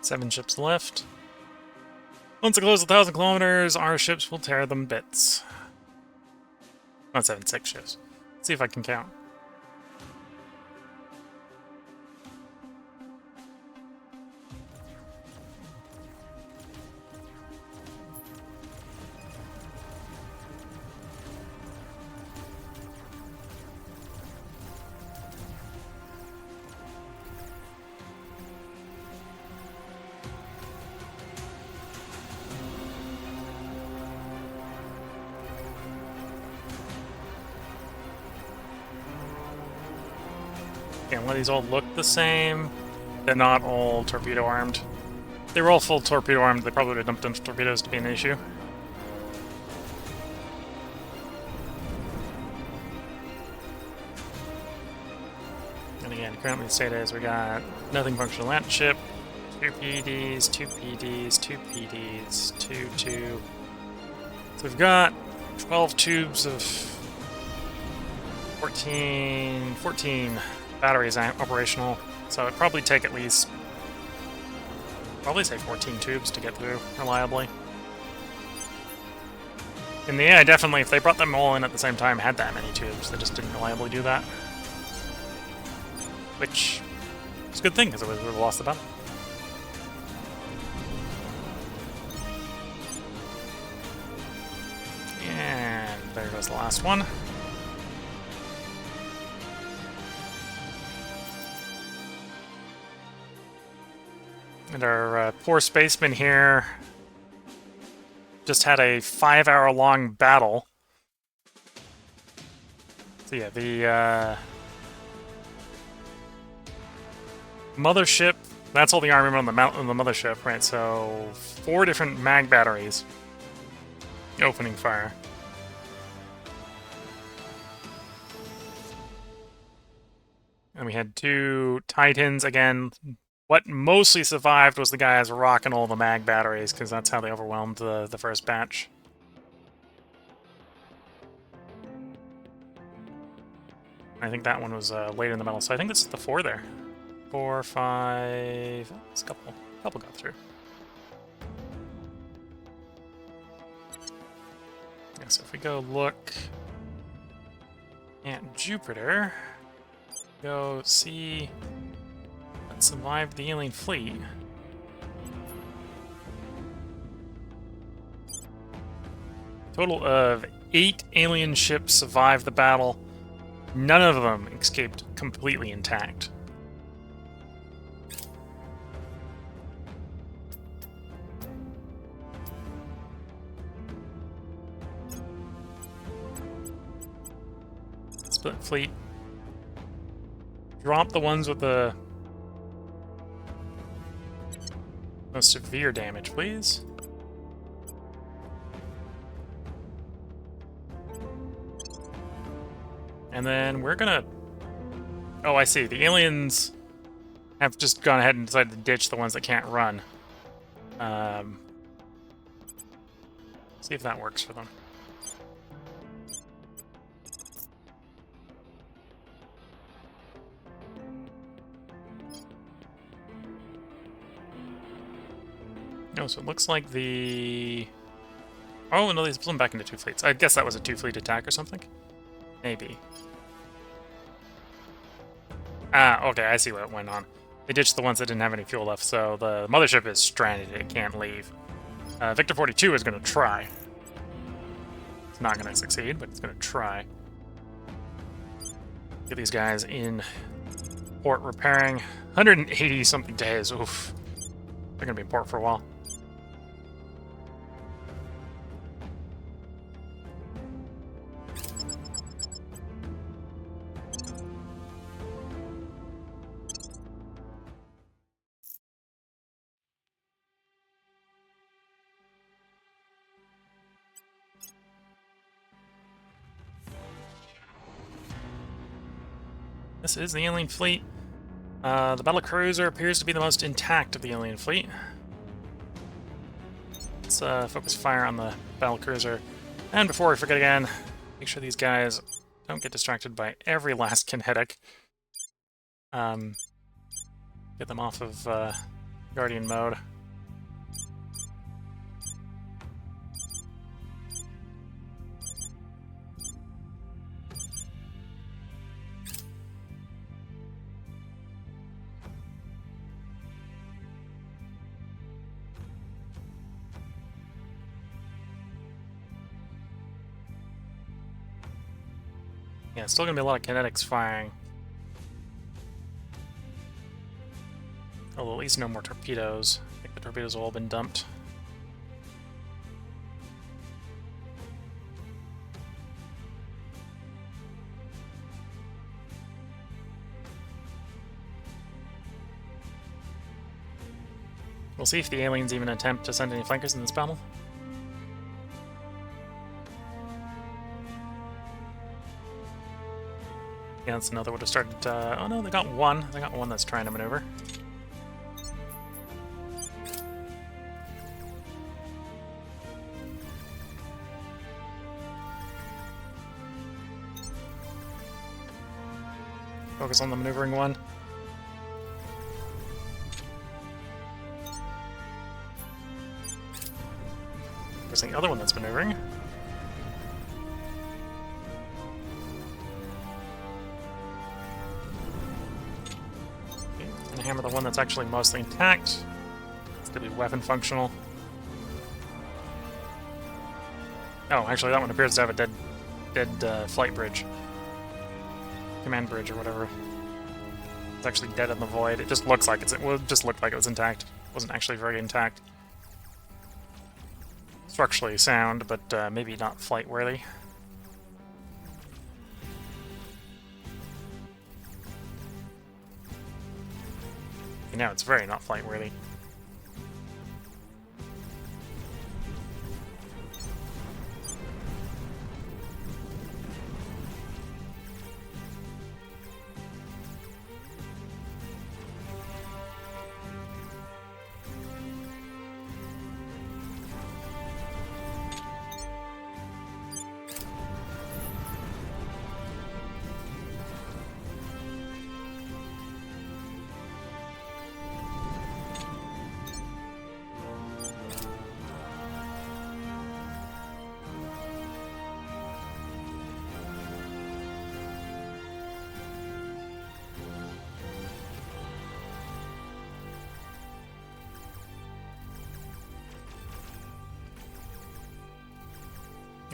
7 ships left. Once it closes 1,000 kilometers, our ships will tear them bits. Not 7, 6 ships. Let's see if I can count. Again, these all look the same. They're not all torpedo armed. If they were all full torpedo armed, they probably would have dumped enough torpedoes to be an issue. And again, currently the state is we got nothing functional land ship, 2 PDs, 2 PDs, 2 PDs, 2, 2. So we've got 12 tubes of 14 batteries operational, so it'd probably take at least, probably say 14 tubes to get through reliably. And the AI definitely, if they brought them all in at the same time, had that many tubes. They just didn't reliably do that. Which is a good thing, because it would have lost the battle. And there goes the last one. And our poor spaceman here just had a 5-hour-long battle. So yeah, the mothership, that's all the armament on the mothership, right? So 4 different mag batteries opening fire. And we had 2 Titans, again. What mostly survived was the guys rocking all the mag batteries, because that's how they overwhelmed the first batch. I think that one was later in the battle, so I think this is the 4 there. 4, 5... It's a couple got through. Yeah, so if we go look at Jupiter, go see... survived the alien fleet. Total of 8 alien ships survived the battle. None of them escaped completely intact. Split fleet. Drop the ones with the most severe damage, please. And then we're gonna... Oh, I see. The aliens have just gone ahead and decided to ditch the ones that can't run. See if that works for them. No, so it looks like the... Oh, no, they split them back into 2 fleets. I guess that was a 2-fleet attack or something? Maybe. Ah, okay, I see what went on. They ditched the ones that didn't have any fuel left, so the mothership is stranded. It can't leave. Victor 42 is going to try. It's not going to succeed, but it's going to try. Get these guys in port repairing. 180-something days. Oof. They're going to be in port for a while. This is the alien fleet. The battle cruiser appears to be the most intact of the alien fleet. Let's focus fire on the battle cruiser. And before we forget again, make sure these guys don't get distracted by every last kinetic. Get them off of Guardian mode. Yeah, it's still gonna be a lot of kinetics firing. Although at least no more torpedoes. I think the torpedoes have all been dumped. We'll see if the aliens even attempt to send any flankers in this battle. Yeah, that's another would have started. Oh no, they got one. They got one that's trying to maneuver. Focus on the maneuvering one. There's the other one that's maneuvering. And hammer the one that's actually mostly intact. It's gonna be weapon functional. Oh, actually, that one appears to have a dead flight bridge. Command bridge or whatever. It's actually dead in the void. It just looks like it just looked like it was intact. It wasn't actually very intact. Structurally sound, but maybe not flight worthy. Okay, now it's very not flight worthy.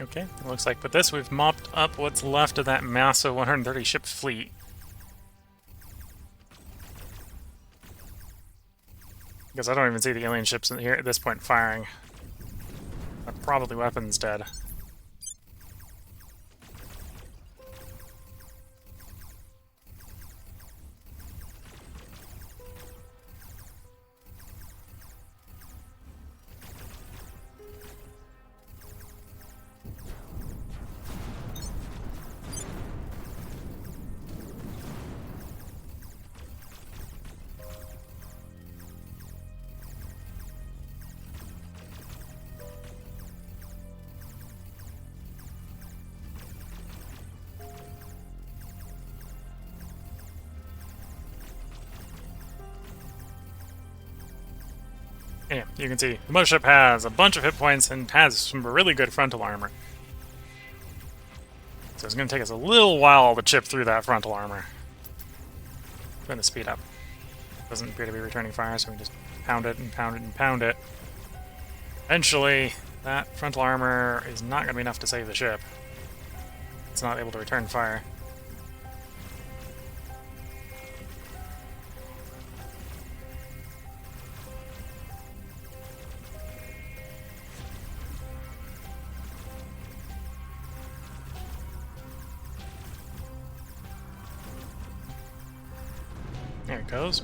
Okay, it looks like with this we've mopped up what's left of that massive 130 ship fleet. Because I don't even see the alien ships in here at this point firing. They're probably weapons dead. Yeah, you can see the mothership has a bunch of hit points and has some really good frontal armor. So it's going to take us a little while to chip through that frontal armor. It's going to speed up. Doesn't appear to be returning fire, so we just pound it and pound it and pound it. Eventually, that frontal armor is not going to be enough to save the ship. It's not able to return fire. There it goes.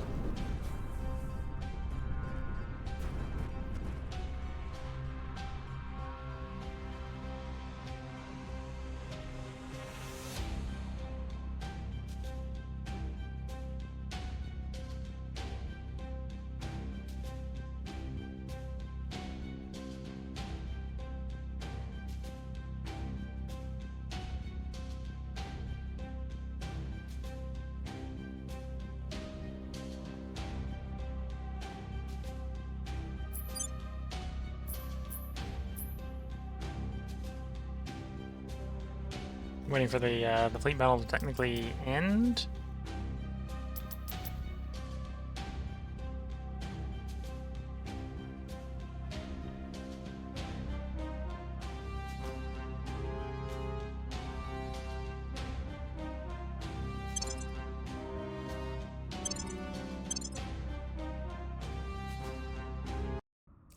Waiting for the fleet battle to technically end.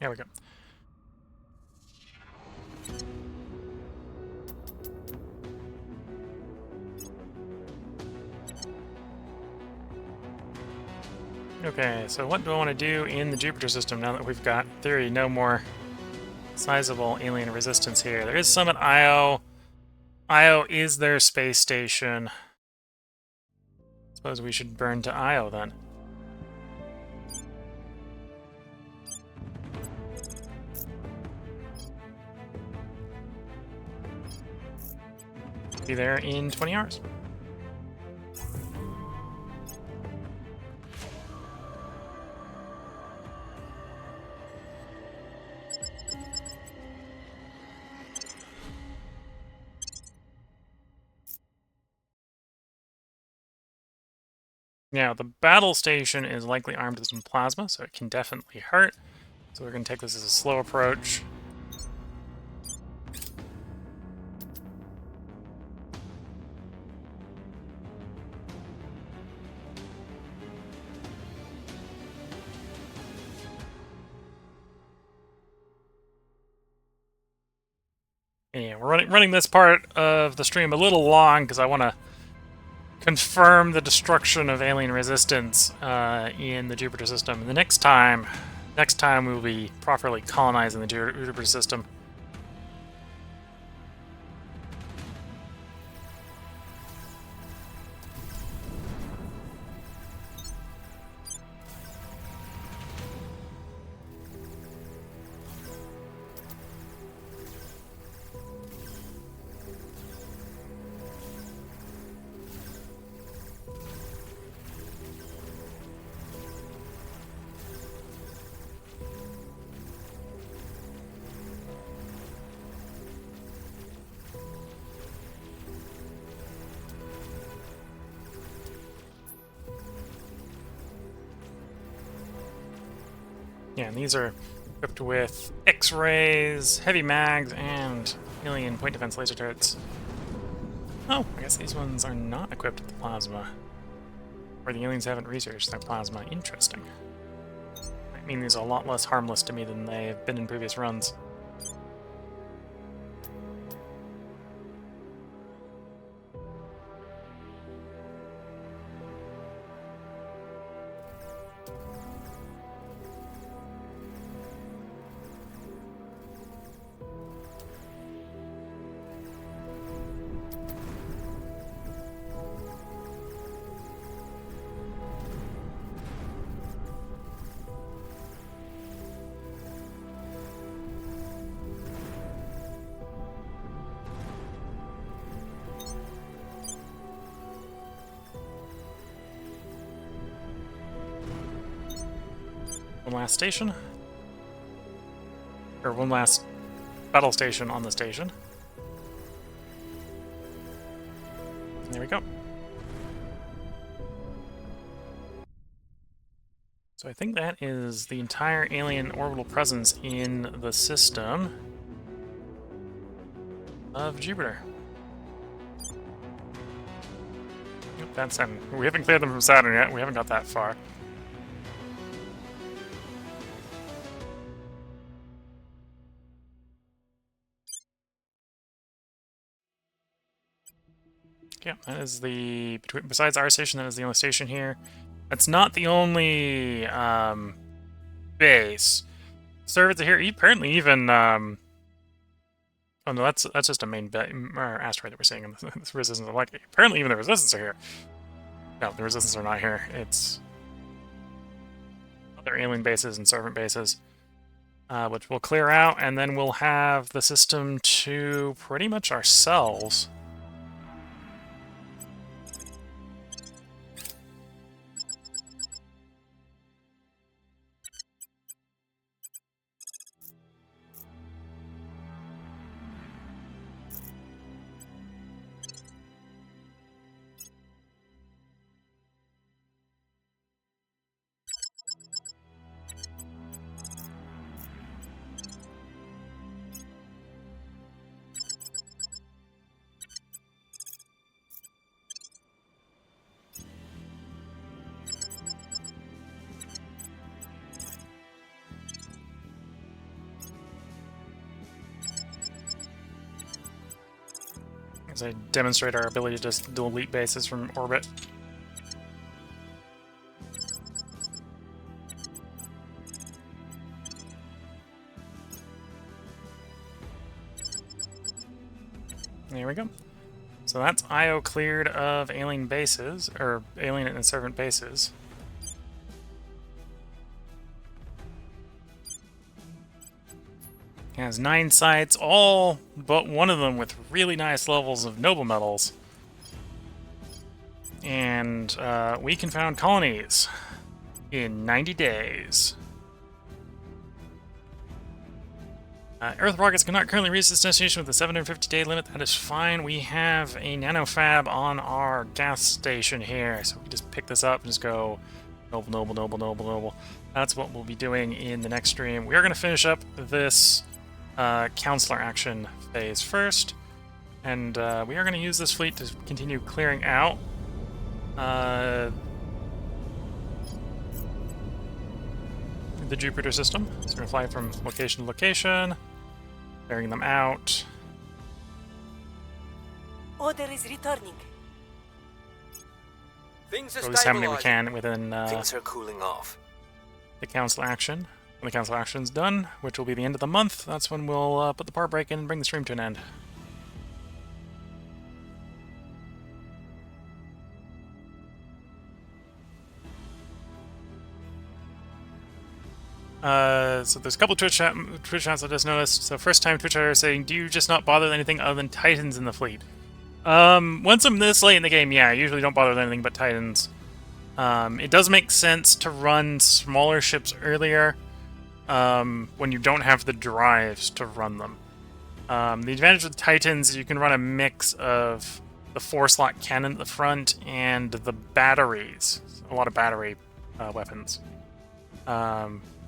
There we go. Okay, so what do I want to do in the Jupiter system now that we've got, in theory, no more sizable alien resistance here? There is some at Io. Io is their space station. Suppose we should burn to Io then. Be there in 20 hours. Now, the battle station is likely armed with some plasma, so it can definitely hurt. So we're going to take this as a slow approach. Yeah, we're running this part of the stream a little long because I want to confirm the destruction of alien resistance in the Jupiter system. And the next time we will be properly colonizing the Jupiter system. Yeah, and these are equipped with X-rays, heavy mags, and alien point defense laser turrets. Oh, I guess these ones are not equipped with the plasma. Or the aliens haven't researched their plasma. Interesting. I mean, these are a lot less harmless to me than they've been in previous runs. One last station. Or one last battle station on the station. And there we go. So I think that is the entire alien orbital presence in the system of Jupiter. Yep, that's them. We haven't cleared them from Saturn yet. We haven't got that far. Yeah, that is the, besides our station, that is the only station here. That's not the only base. Servants are here. Apparently even, oh no, that's just a main asteroid that we're seeing in this resistance. I'm like, apparently even the resistance are here. No, the resistance are not here. It's other alien bases and servant bases, which we'll clear out, and then we'll have the system to pretty much ourselves. as I demonstrate our ability to just delete bases from orbit. There we go. So that's IO cleared of alien bases, or alien and servant bases. It has 9 sites, all but one of them with really nice levels of noble metals. And we can found colonies in 90 days. Earth rockets cannot currently reach this destination with a 750-day limit. That is fine. We have a nanofab on our gas station here, so we just pick this up and just go noble, noble, noble, noble, noble. That's what we'll be doing in the next stream. We are going to finish up this counselor action phase first, and we are going to use this fleet to continue clearing out the Jupiter system. So we're going to fly from location to location, clearing them out. Order is returning. Things are Or at least how many we stabilizing. can within Things are cooling off. the council action. When the council action is done, which will be the end of the month, that's when we'll put the power break in and bring the stream to an end. So there's a couple Twitch chats I just noticed. So first time Twitch chatters saying, do you just not bother with anything other than Titans in the fleet? Once I'm this late in the game, yeah, I usually don't bother with anything but Titans. It does make sense to run smaller ships earlier when you don't have the drives to run them. The advantage with Titans is you can run a mix of the 4-slot cannon at the front and the batteries. A lot of battery weapons.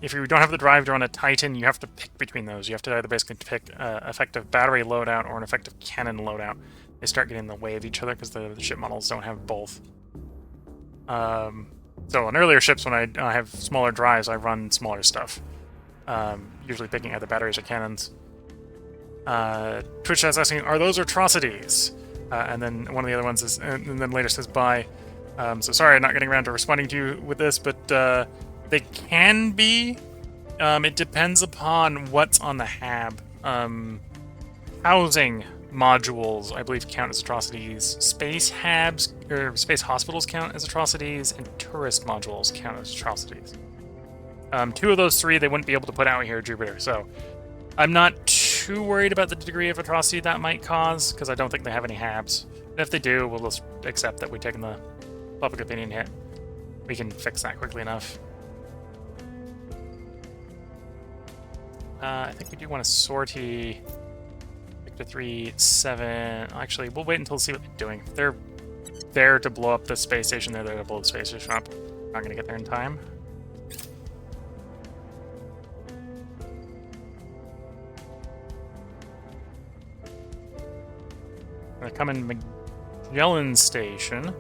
If you don't have the drive to run a Titan, you have to pick between those. You have to either basically pick effective battery loadout or an effective cannon loadout. They start getting in the way of each other because the ship models don't have both. So on earlier ships, when I have smaller drives, I run smaller stuff. Usually picking either batteries or cannons. Twitch is asking, are those atrocities? And then one of the other ones is, and then later says, bye. So sorry I'm not getting around to responding to you with this, but they can be. It depends upon what's on the hab. Housing modules, I believe, count as atrocities. Space habs, or space hospitals count as atrocities, and tourist modules count as atrocities. 2 of those 3 they wouldn't be able to put out here at Jupiter, so I'm not too worried about the degree of atrocity that might cause, because I don't think they have any habs. And if they do, we'll just accept that we've taken the public opinion hit. We can fix that quickly enough. I think we do want a sortie. Victor 3-7. Actually, we'll wait until see what they're doing. If they're there to blow up the space station, they're there to blow the space station up. Not going to get there in time. They're coming Magellan Station.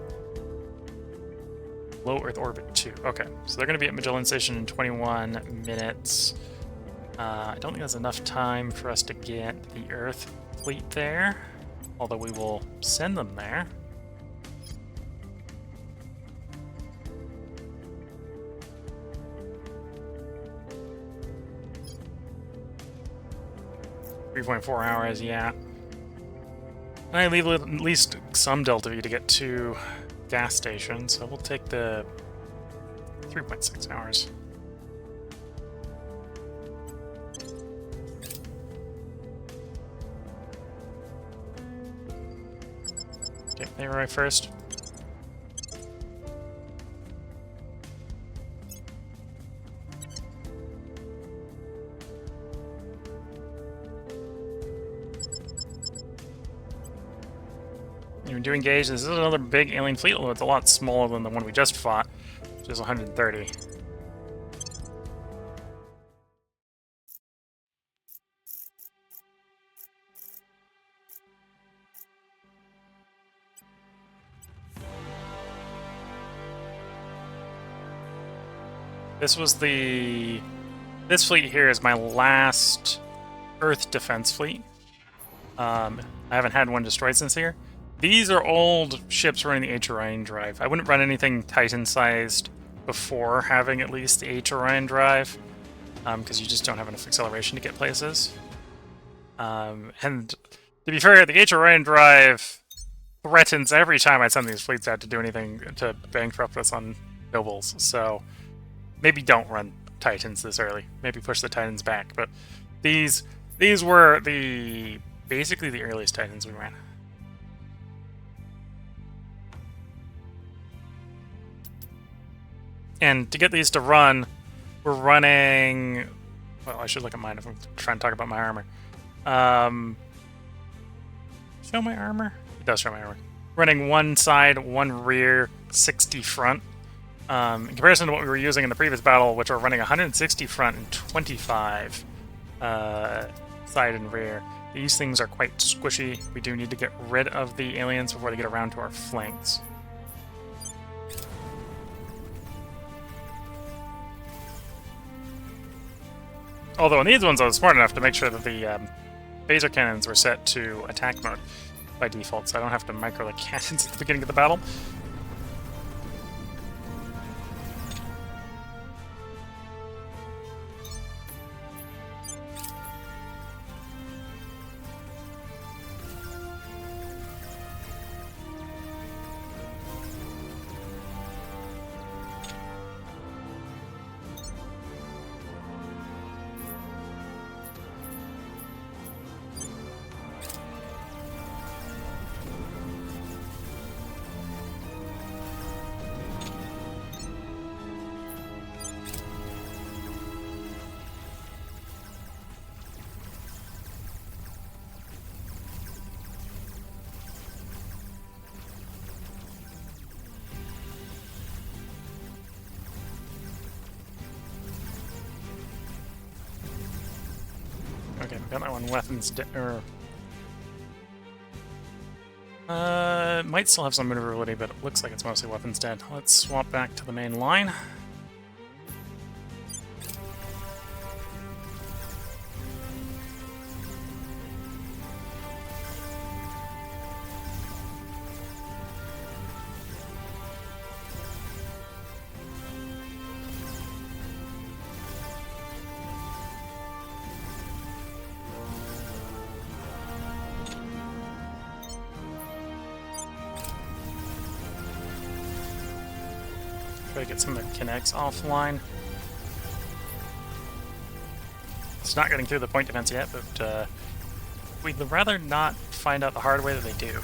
Low Earth Orbit 2. Okay, so they're going to be at Magellan Station in 21 minutes. I don't think that's enough time for us to get the Earth fleet there, although we will send them there. .4 hours, yeah. And I leave at least some delta V to get to gas station, so we'll take the 3.6 hours. Okay, they arrive first. You do engage. This is another big alien fleet, although it's a lot smaller than the one we just fought, which is 130. This fleet here is my last Earth defense fleet. I haven't had one destroyed since here. These are old ships running the H Orion drive. I wouldn't run anything Titan-sized before having at least the H Orion drive, because you just don't have enough acceleration to get places. And to be fair, the H Orion drive threatens every time I send these fleets out to do anything to bankrupt us on nobles, so maybe don't run Titans this early. Maybe push the Titans back, but these were basically the earliest Titans we ran. And to get these to run, we're running... Well, I should look at mine if I'm trying to talk about my armor. Show my armor? It does show my armor. Running one side, one rear, 60 front. In comparison to what we were using in the previous battle, which were running 160 front and 25 side and rear. These things are quite squishy. We do need to get rid of the aliens before they get around to our flanks. Although in these ones I was smart enough to make sure that the phaser cannons were set to attack mode by default, so I don't have to micro the cannons at the beginning of the battle. Okay, got that one weapons might still have some maneuverability, but it looks like it's mostly weapons dead. Let's swap back to the main line. Try to get some of their kinetics offline. It's not getting through the point defense yet, but we'd rather not find out the hard way that they do.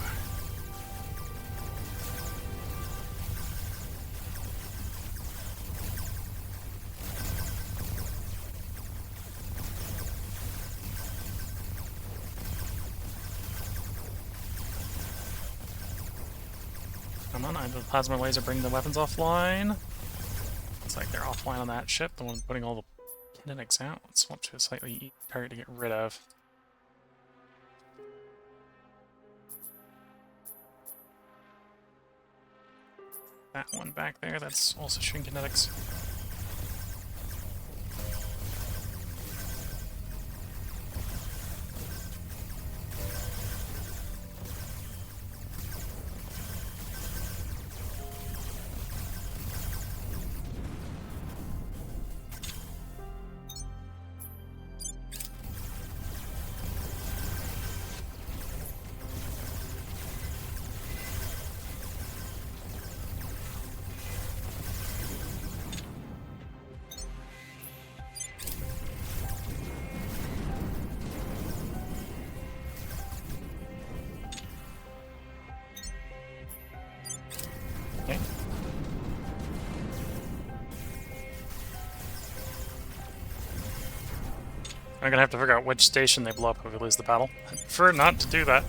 Come on, I have the plasma laser bring the weapons offline. Looks like they're offline on that ship, the one putting all the kinetics out. Let's swap to a slightly easier target to get rid of. That one back there, that's also shooting kinetics. Okay. I'm gonna have to figure out which station they blow up if we lose the battle. I prefer not to do that.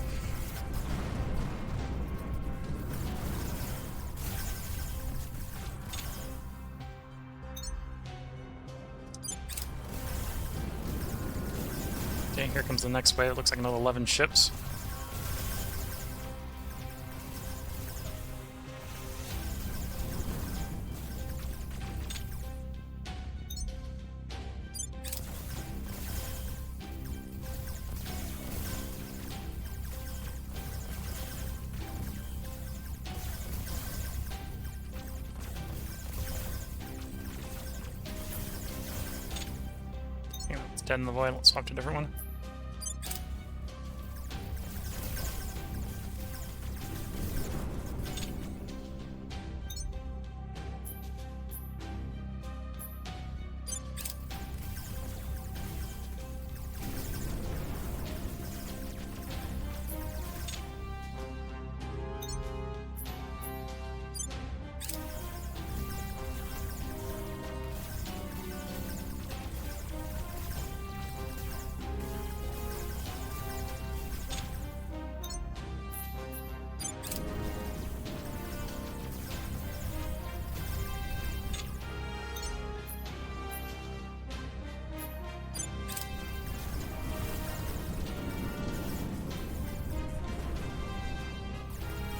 Okay, here comes the next wave. It looks like another 11 ships. dead in the void. Let's swap to a different one.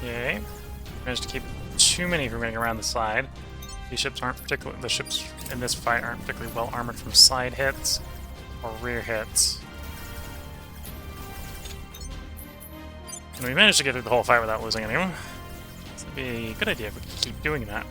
Yay. Managed to keep too many from getting around the side. The ships in this fight aren't particularly well armored from side hits or rear hits. And we managed to get through the whole fight without losing anyone. So it'd be a good idea if we could keep doing that.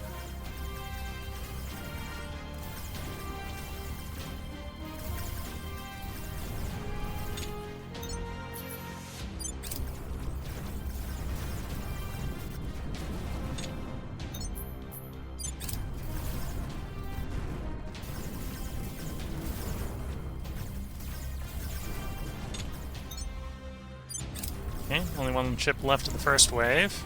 Okay, only one ship left of the first wave.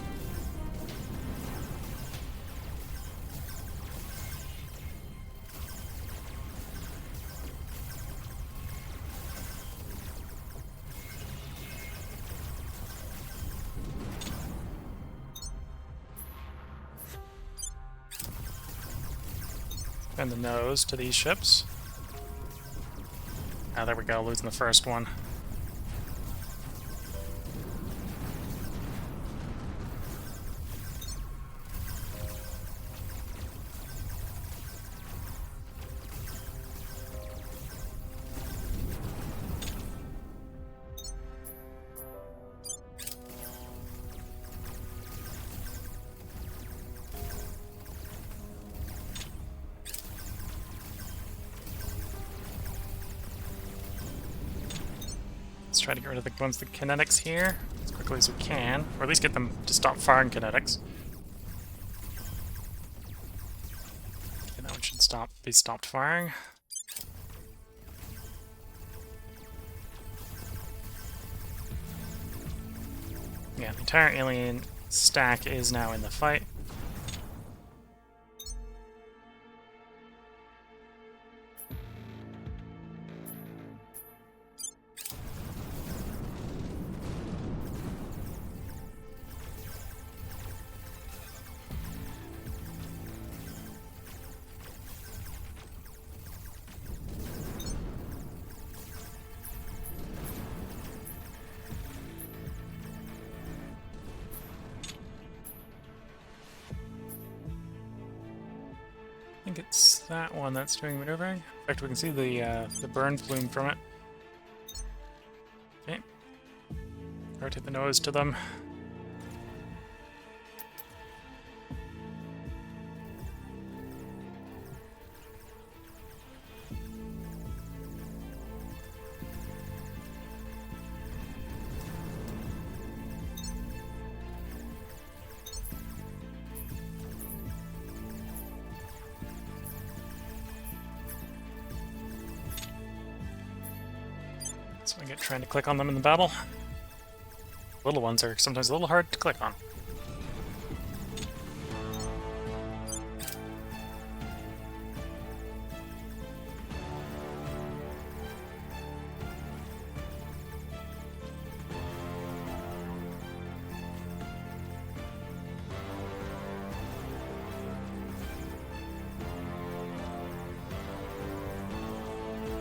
And the nose to these ships. Ah, there we go, losing the first one. Let's try to get rid of the ones with the kinetics here as quickly as we can, or at least get them to stop firing kinetics. Okay, that one should be stopped firing. Yeah, the entire alien stack is now in the fight. I think it's that one that's doing maneuvering. In fact, we can see the burn plume from it. Okay. Rotate the nose to them. So I get trying to click on them in the battle. Little ones are sometimes a little hard to click on.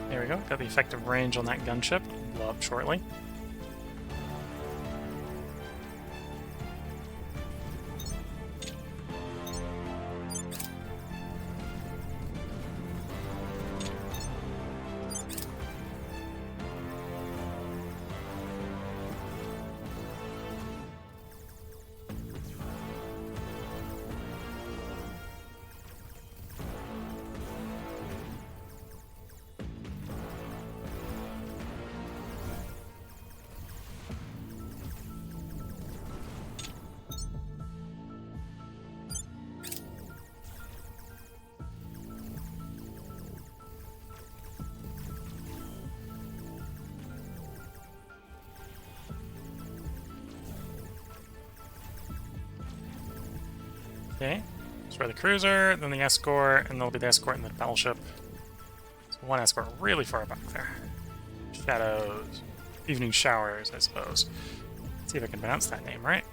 There we go, got the effective range on that gunship. Blow up shortly. Okay. Destroy the cruiser, then the escort, and there'll be the escort and the battleship. So one escort really far back there. Shadows. Evening Showers, I suppose. Let's see if I can pronounce that name right.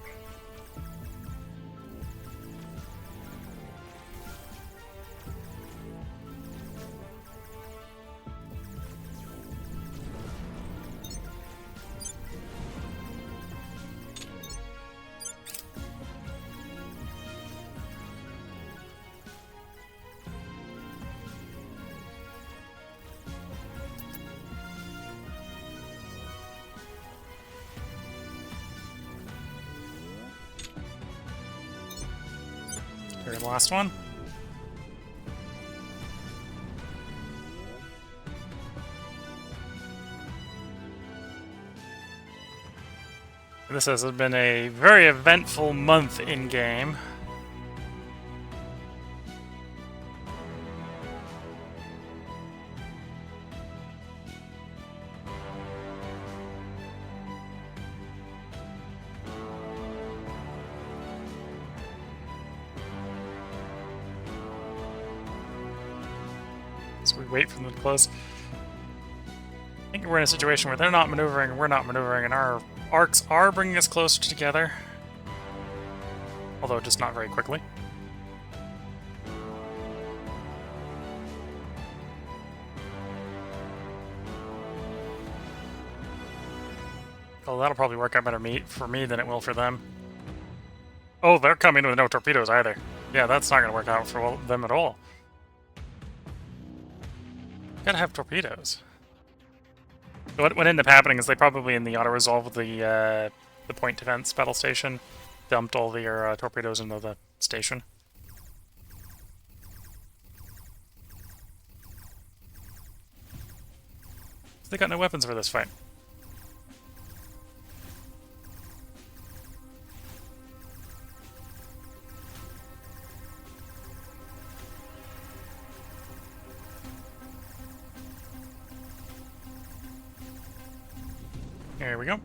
Here's the last one. This has been a very eventful month in-game. So we wait for them to close. I think we're in a situation where they're not maneuvering and we're not maneuvering, and our arcs are bringing us closer together. Although just not very quickly. Oh, that'll probably work out better for me than it will for them. Oh, they're coming with no torpedoes either. Yeah, that's not going to work out for them at all. Gotta have torpedoes. What ended up happening is they probably, in the auto-resolve of the point defense battle station, dumped all their torpedoes into the station. So they got no weapons for this fight. Here we go.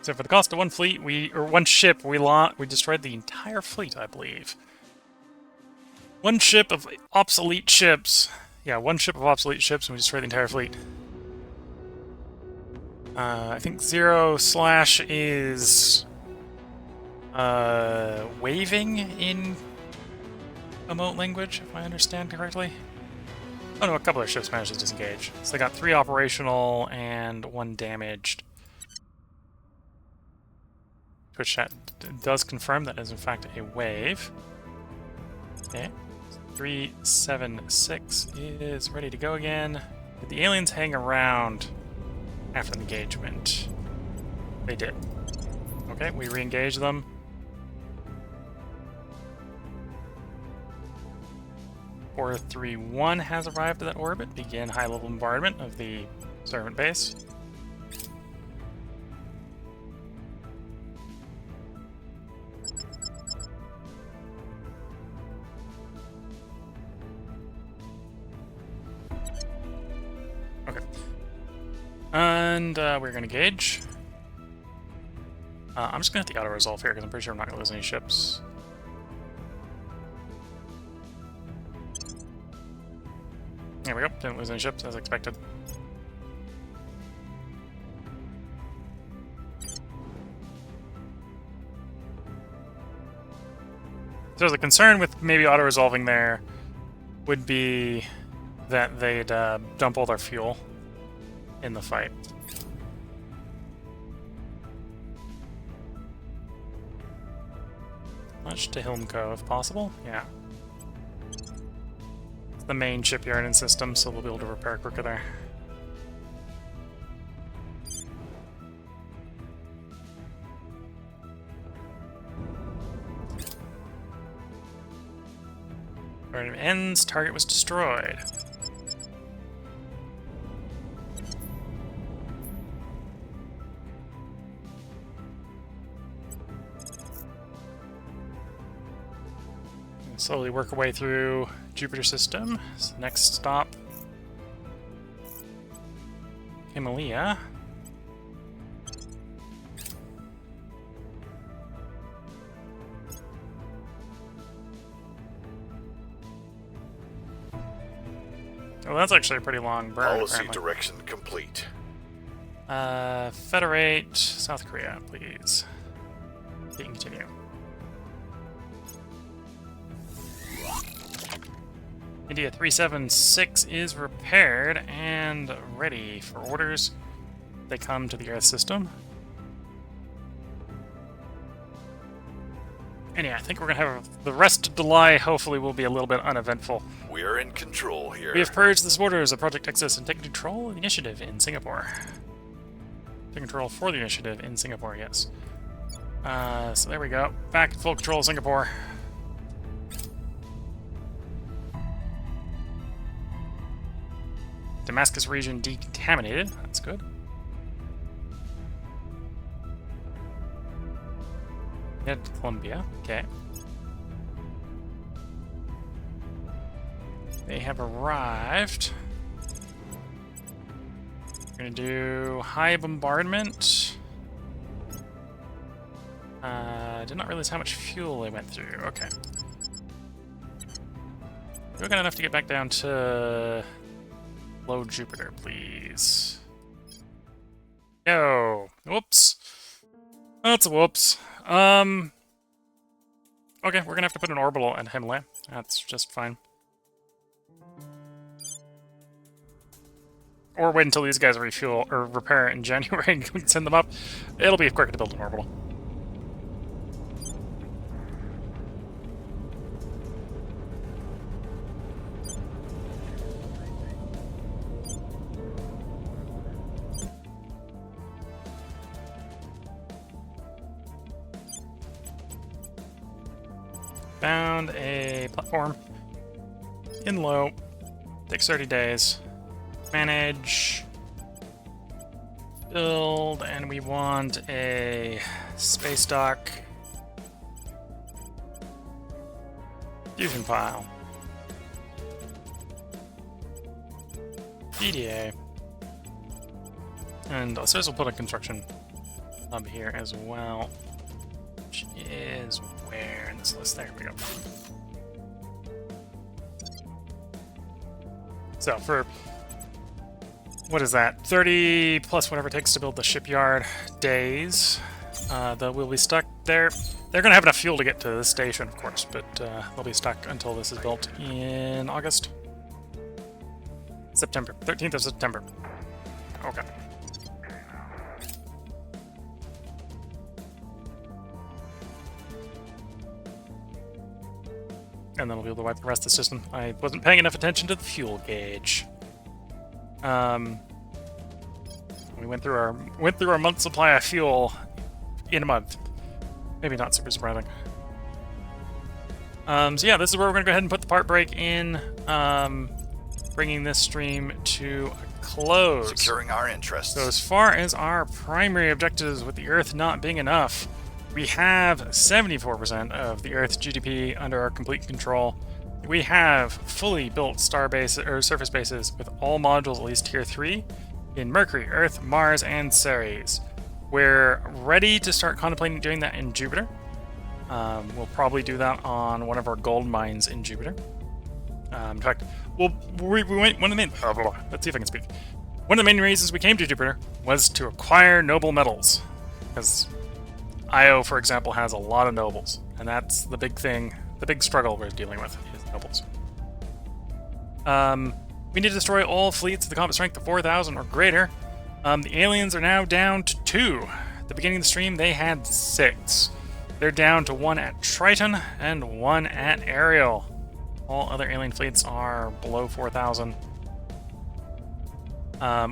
So for the cost of one fleet, one ship, we destroyed the entire fleet, I believe. One ship of obsolete ships. Yeah, one ship of obsolete ships, and we destroyed the entire fleet. I think 0/ is waving in remote language, if I understand correctly. Oh no, a couple of ships managed to disengage. So they got 3 operational and 1 damaged. Twitch chat does confirm that is in fact a wave. Okay. 376 is ready to go again. Did the aliens hang around after the engagement? They did. Okay, we re-engage them. (431) has arrived at that orbit. Begin high-level bombardment of the servant base. Okay. And we're going to gauge. I'm just going to hit the auto-resolve here because I'm pretty sure I'm not going to lose any ships. There we go. Didn't lose any ships as expected. So the concern with maybe auto-resolving there would be that they'd dump all their fuel in the fight. Much to Hilmco if possible. Yeah. The main shipyard and system, so we'll be able to repair quicker there. Burn ends, target was destroyed. Slowly work our way through Jupiter system. So next stop, Himalaya. Oh, that's actually a pretty long burn, Policy apparently. direction complete. Federate South Korea, please. You can continue. India 376 is repaired and ready for orders. They come to the Earth system. And yeah, I think we're gonna have the rest of July. Hopefully, will be a little bit uneventful. We're in control here. We have purged the supporters of Project Exodus and taken control of the initiative in Singapore. Taking control for the initiative in Singapore, yes. So there we go. Back in full control of Singapore. Damascus region decontaminated. That's good. Head to Colombia. Okay. They have arrived. We're gonna do high bombardment. Did not realize how much fuel they went through. Okay. We got enough to get back down to low Jupiter, please. Yo. Whoops. That's a whoops. Okay, we're gonna have to put an orbital at Himalaya. That's just fine. Or wait until these guys refuel or repair in January and we can send them up. It'll be quicker to build an orbital. Found a platform in low. Takes 30 days. Manage. Build, and we want a space dock. Fusion pile. PDA. And I suppose we'll put a construction hub here as well. Which is where in this list? There we go. So for, what is that? 30 plus whatever it takes to build the shipyard days. We'll be stuck there. They're going to have enough fuel to get to the station, of course, but they'll be stuck until this is built in August. September. 13th of September. Okay. And then we'll be able to wipe the rest of the system. I wasn't paying enough attention to the fuel gauge. We went through our month's supply of fuel in a month. Maybe not super surprising. So yeah, this is where we're gonna go ahead and put the part break in, bringing this stream to a close. Securing our interests. So as far as our primary objectives with the Earth not being enough, we have 74% of the Earth's GDP under our complete control. We have fully built surface bases with all modules at least tier 3 in Mercury, Earth, Mars, and Ceres. We're ready to start contemplating doing that in Jupiter. We'll probably do that on one of our gold mines in Jupiter. In fact, we went one of the main. Let's see if I can speak. One of the main reasons we came to Jupiter was to acquire noble metals, because Io, for example, has a lot of nobles, and that's the big thing, the big struggle we're dealing with is nobles. We need to destroy all fleets of the combat strength of 4,000 or greater. The aliens are now down to 2. At the beginning of the stream, they had 6. They're down to 1 at Triton and 1 at Ariel. All other alien fleets are below 4,000.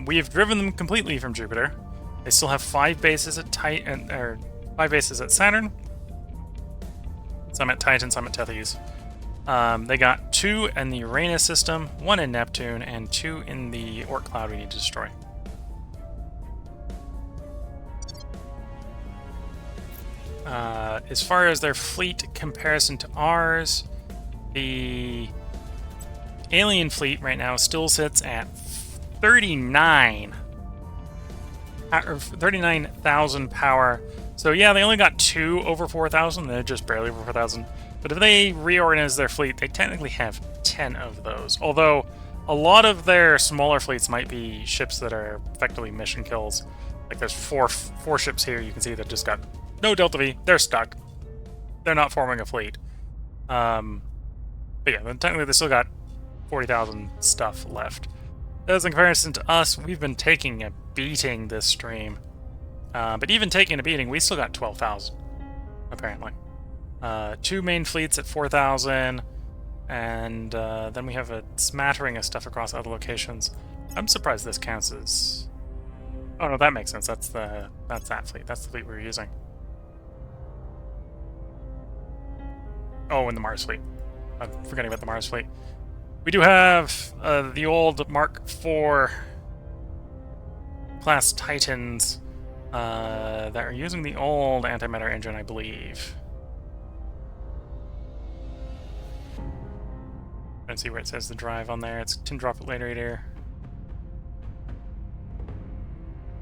We have driven them completely from Jupiter. They still have 5 bases at Titan, or 5 bases at Saturn. Some at Titan, some at Tethys. They got 2 in the Uranus system, 1 in Neptune, and 2 in the Oort cloud we need to destroy. As far as their fleet comparison to ours, the alien fleet right now still sits at 39,000 power. So yeah, they only got 2 over 4,000. They're just barely over 4,000. But if they reorganize their fleet, they technically have 10 of those. Although a lot of their smaller fleets might be ships that are effectively mission kills. Like there's four ships here you can see that just got no Delta V. They're stuck. They're not forming a fleet. But yeah, then technically they still got 40,000 stuff left. As in comparison to us, we've been taking a beating this stream. But even taking a beating, we still got 12,000, apparently. 2 main fleets at 4,000, and then we have a smattering of stuff across other locations. I'm surprised this counts as... Oh no, that makes sense. That's that fleet. That's the fleet we were using. Oh, and the Mars fleet. I'm forgetting about the Mars fleet. We do have the old Mark IV class Titans that are using the old antimatter engine, I believe. Let's see where it says the drive on there. It's can drop it later here.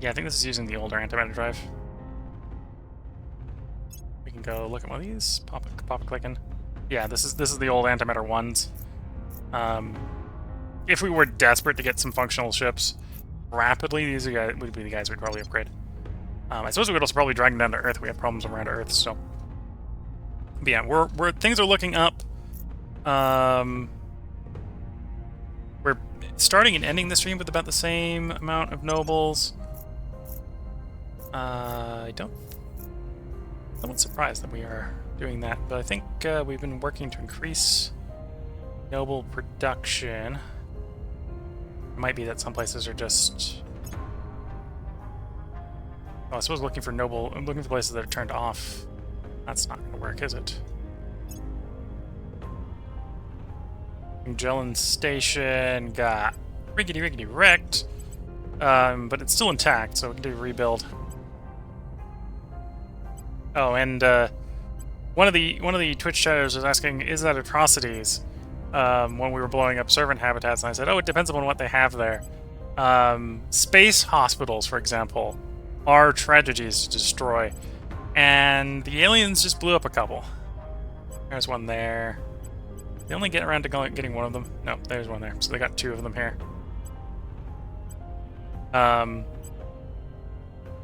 Yeah, I think this is using the older antimatter drive. We can go look at one of these. Pop a clicking. Yeah, this is the old antimatter ones. If we were desperate to get some functional ships rapidly, these would be the guys we'd probably upgrade. I suppose we would also probably drag them down to Earth. We have problems around Earth, so. But yeah, things are looking up. We're starting and ending the stream with about the same amount of nobles. I'm somewhat surprised that we are doing that, but I think we've been working to increase noble production. It might be that some places are just... Oh, I suppose looking for places that are turned off. That's not going to work, is it? Magellan Station got riggedy wrecked, but it's still intact, so we can do a rebuild. Oh, and one of the Twitch chatters was asking, "Is that atrocities?" When we were blowing up servant habitats, and I said, "Oh, it depends upon what they have there. Space hospitals, for example, are tragedies to destroy, and the aliens just blew up a couple. There's one there. They only get around to getting one of them. No, there's one there. So they got 2 of them here. Yeah,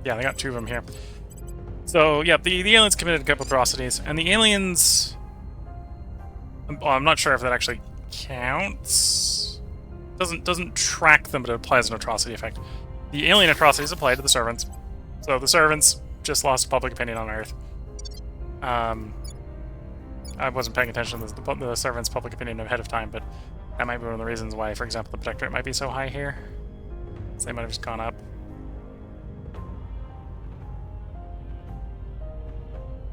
they got 2 of them here. So yeah, the aliens committed a couple atrocities, and the aliens. I'm not sure if that actually counts. Doesn't track them, but it applies an atrocity effect. The alien atrocities apply to the servants. So the servants just lost public opinion on Earth. I wasn't paying attention to the servants' public opinion ahead of time, but that might be one of the reasons why, for example, the Protectorate might be so high here. So they might have just gone up.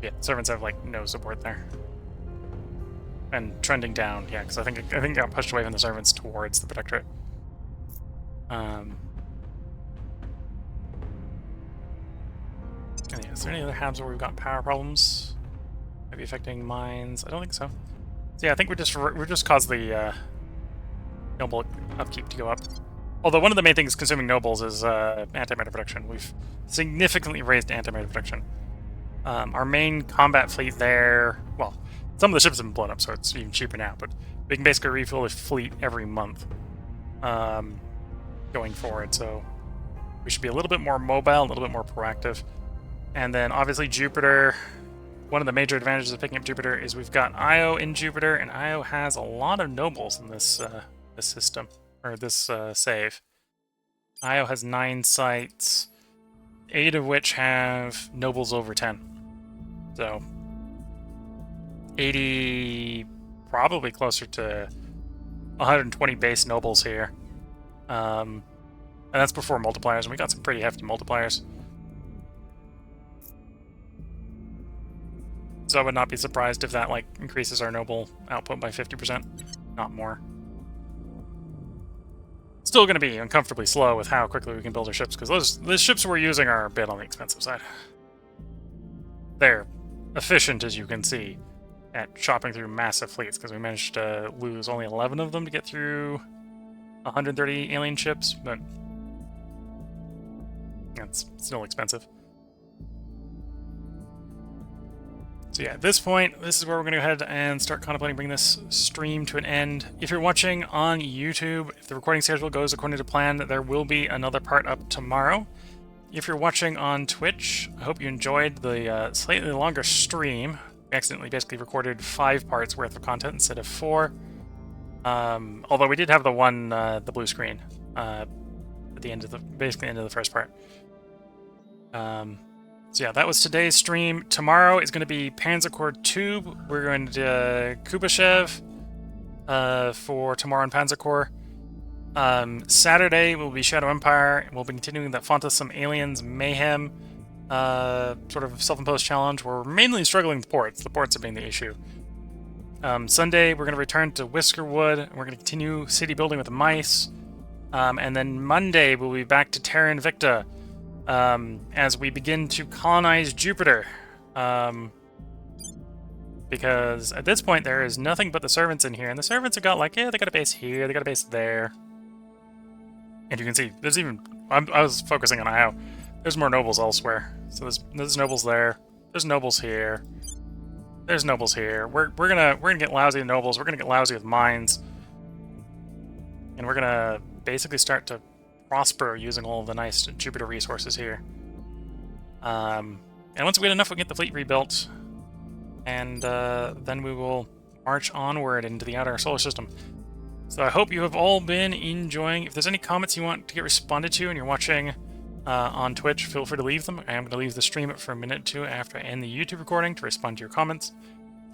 Yeah, servants have like no support there. And trending down, yeah, because I think it got pushed away from the servants towards the Protectorate. And yeah, is there any other habs where we've got power problems? Maybe affecting mines? I don't think so. So yeah, I think we're just caused the noble upkeep to go up. Although one of the main things consuming nobles is antimatter production. We've significantly raised antimatter production. Our main combat fleet there, well, some of the ships have been blown up, so it's even cheaper now, but we can basically refill the fleet every month going forward, so we should be a little bit more mobile, a little bit more proactive. And then obviously Jupiter, one of the major advantages of picking up Jupiter is we've got Io in Jupiter, and Io has a lot of nobles in this this system, or this save. Io has 9 sites, 8 of which have nobles over 10. So 80, probably closer to 120 base nobles here. And that's before multipliers, and we got some pretty hefty multipliers. So I would not be surprised if that like increases our noble output by 50%, not more. Still going to be uncomfortably slow with how quickly we can build our ships, because those ships we're using are a bit on the expensive side. They're efficient, as you can see, at chopping through massive fleets, because we managed to lose only 11 of them to get through 130 alien ships, but that's still expensive. So yeah, at this point, this is where we're going to go ahead and start contemplating bringing this stream to an end. If you're watching on YouTube, if the recording schedule goes according to plan, there will be another part up tomorrow. If you're watching on Twitch, I hope you enjoyed the slightly longer stream. We accidentally basically recorded 5 parts worth of content instead of 4. Although we did have the blue screen at the end of basically end of the first part. So yeah, that was today's stream. Tomorrow is going to be Panzerkorps Tube. We're going to Kubashev for tomorrow in Panzerkorps. Saturday will be Shadow Empire, and we'll be continuing that Some Aliens Mayhem sort of self-imposed challenge. We're mainly struggling with ports. The ports are being the issue. Sunday, we're going to return to Whiskerwood, and we're going to continue city building with the mice. And then Monday, we'll be back to Terra Invicta as we begin to colonize Jupiter. Because at this point, there is nothing but the servants in here, and the servants have got like, yeah, they got a base here, they got a base there. And you can see, there's even, I was focusing on how there's more nobles elsewhere. So there's nobles there, there's nobles here, there's nobles here. We're gonna get lousy with nobles, we're gonna get lousy with mines. And we're gonna basically start to prosper using all of the nice Jupiter resources here. And once we get enough, we can get the fleet rebuilt. And then we will march onward into the outer solar system. So I hope you have all been enjoying. If there's any comments you want to get responded to and you're watching on Twitch, feel free to leave them. I am going to leave the stream up for a minute or two after I end the YouTube recording to respond to your comments.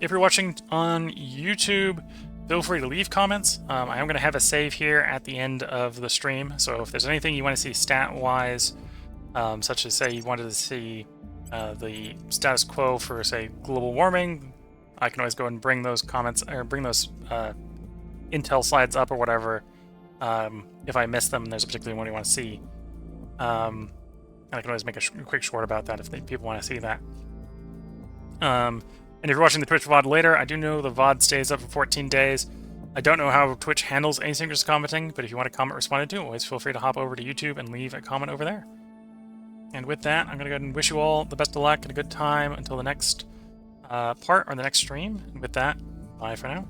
If you're watching on YouTube, feel free to leave comments. I am going to have a save here at the end of the stream. So if there's anything you want to see stat-wise, such as say you wanted to see the status quo for, say, global warming, I can always go and bring those comments, or bring those intel slides up or whatever, if I miss them and there's a particular one you want to see. And I can always make a quick short about that if people want to see that. And if you're watching the Twitch VOD later, I do know the VOD stays up for 14 days. I don't know how Twitch handles asynchronous commenting, but if you want a comment responded to, always feel free to hop over to YouTube and leave a comment over there. And with that, I'm going to go ahead and wish you all the best of luck and a good time until the next part or the next stream. And with that, bye for now.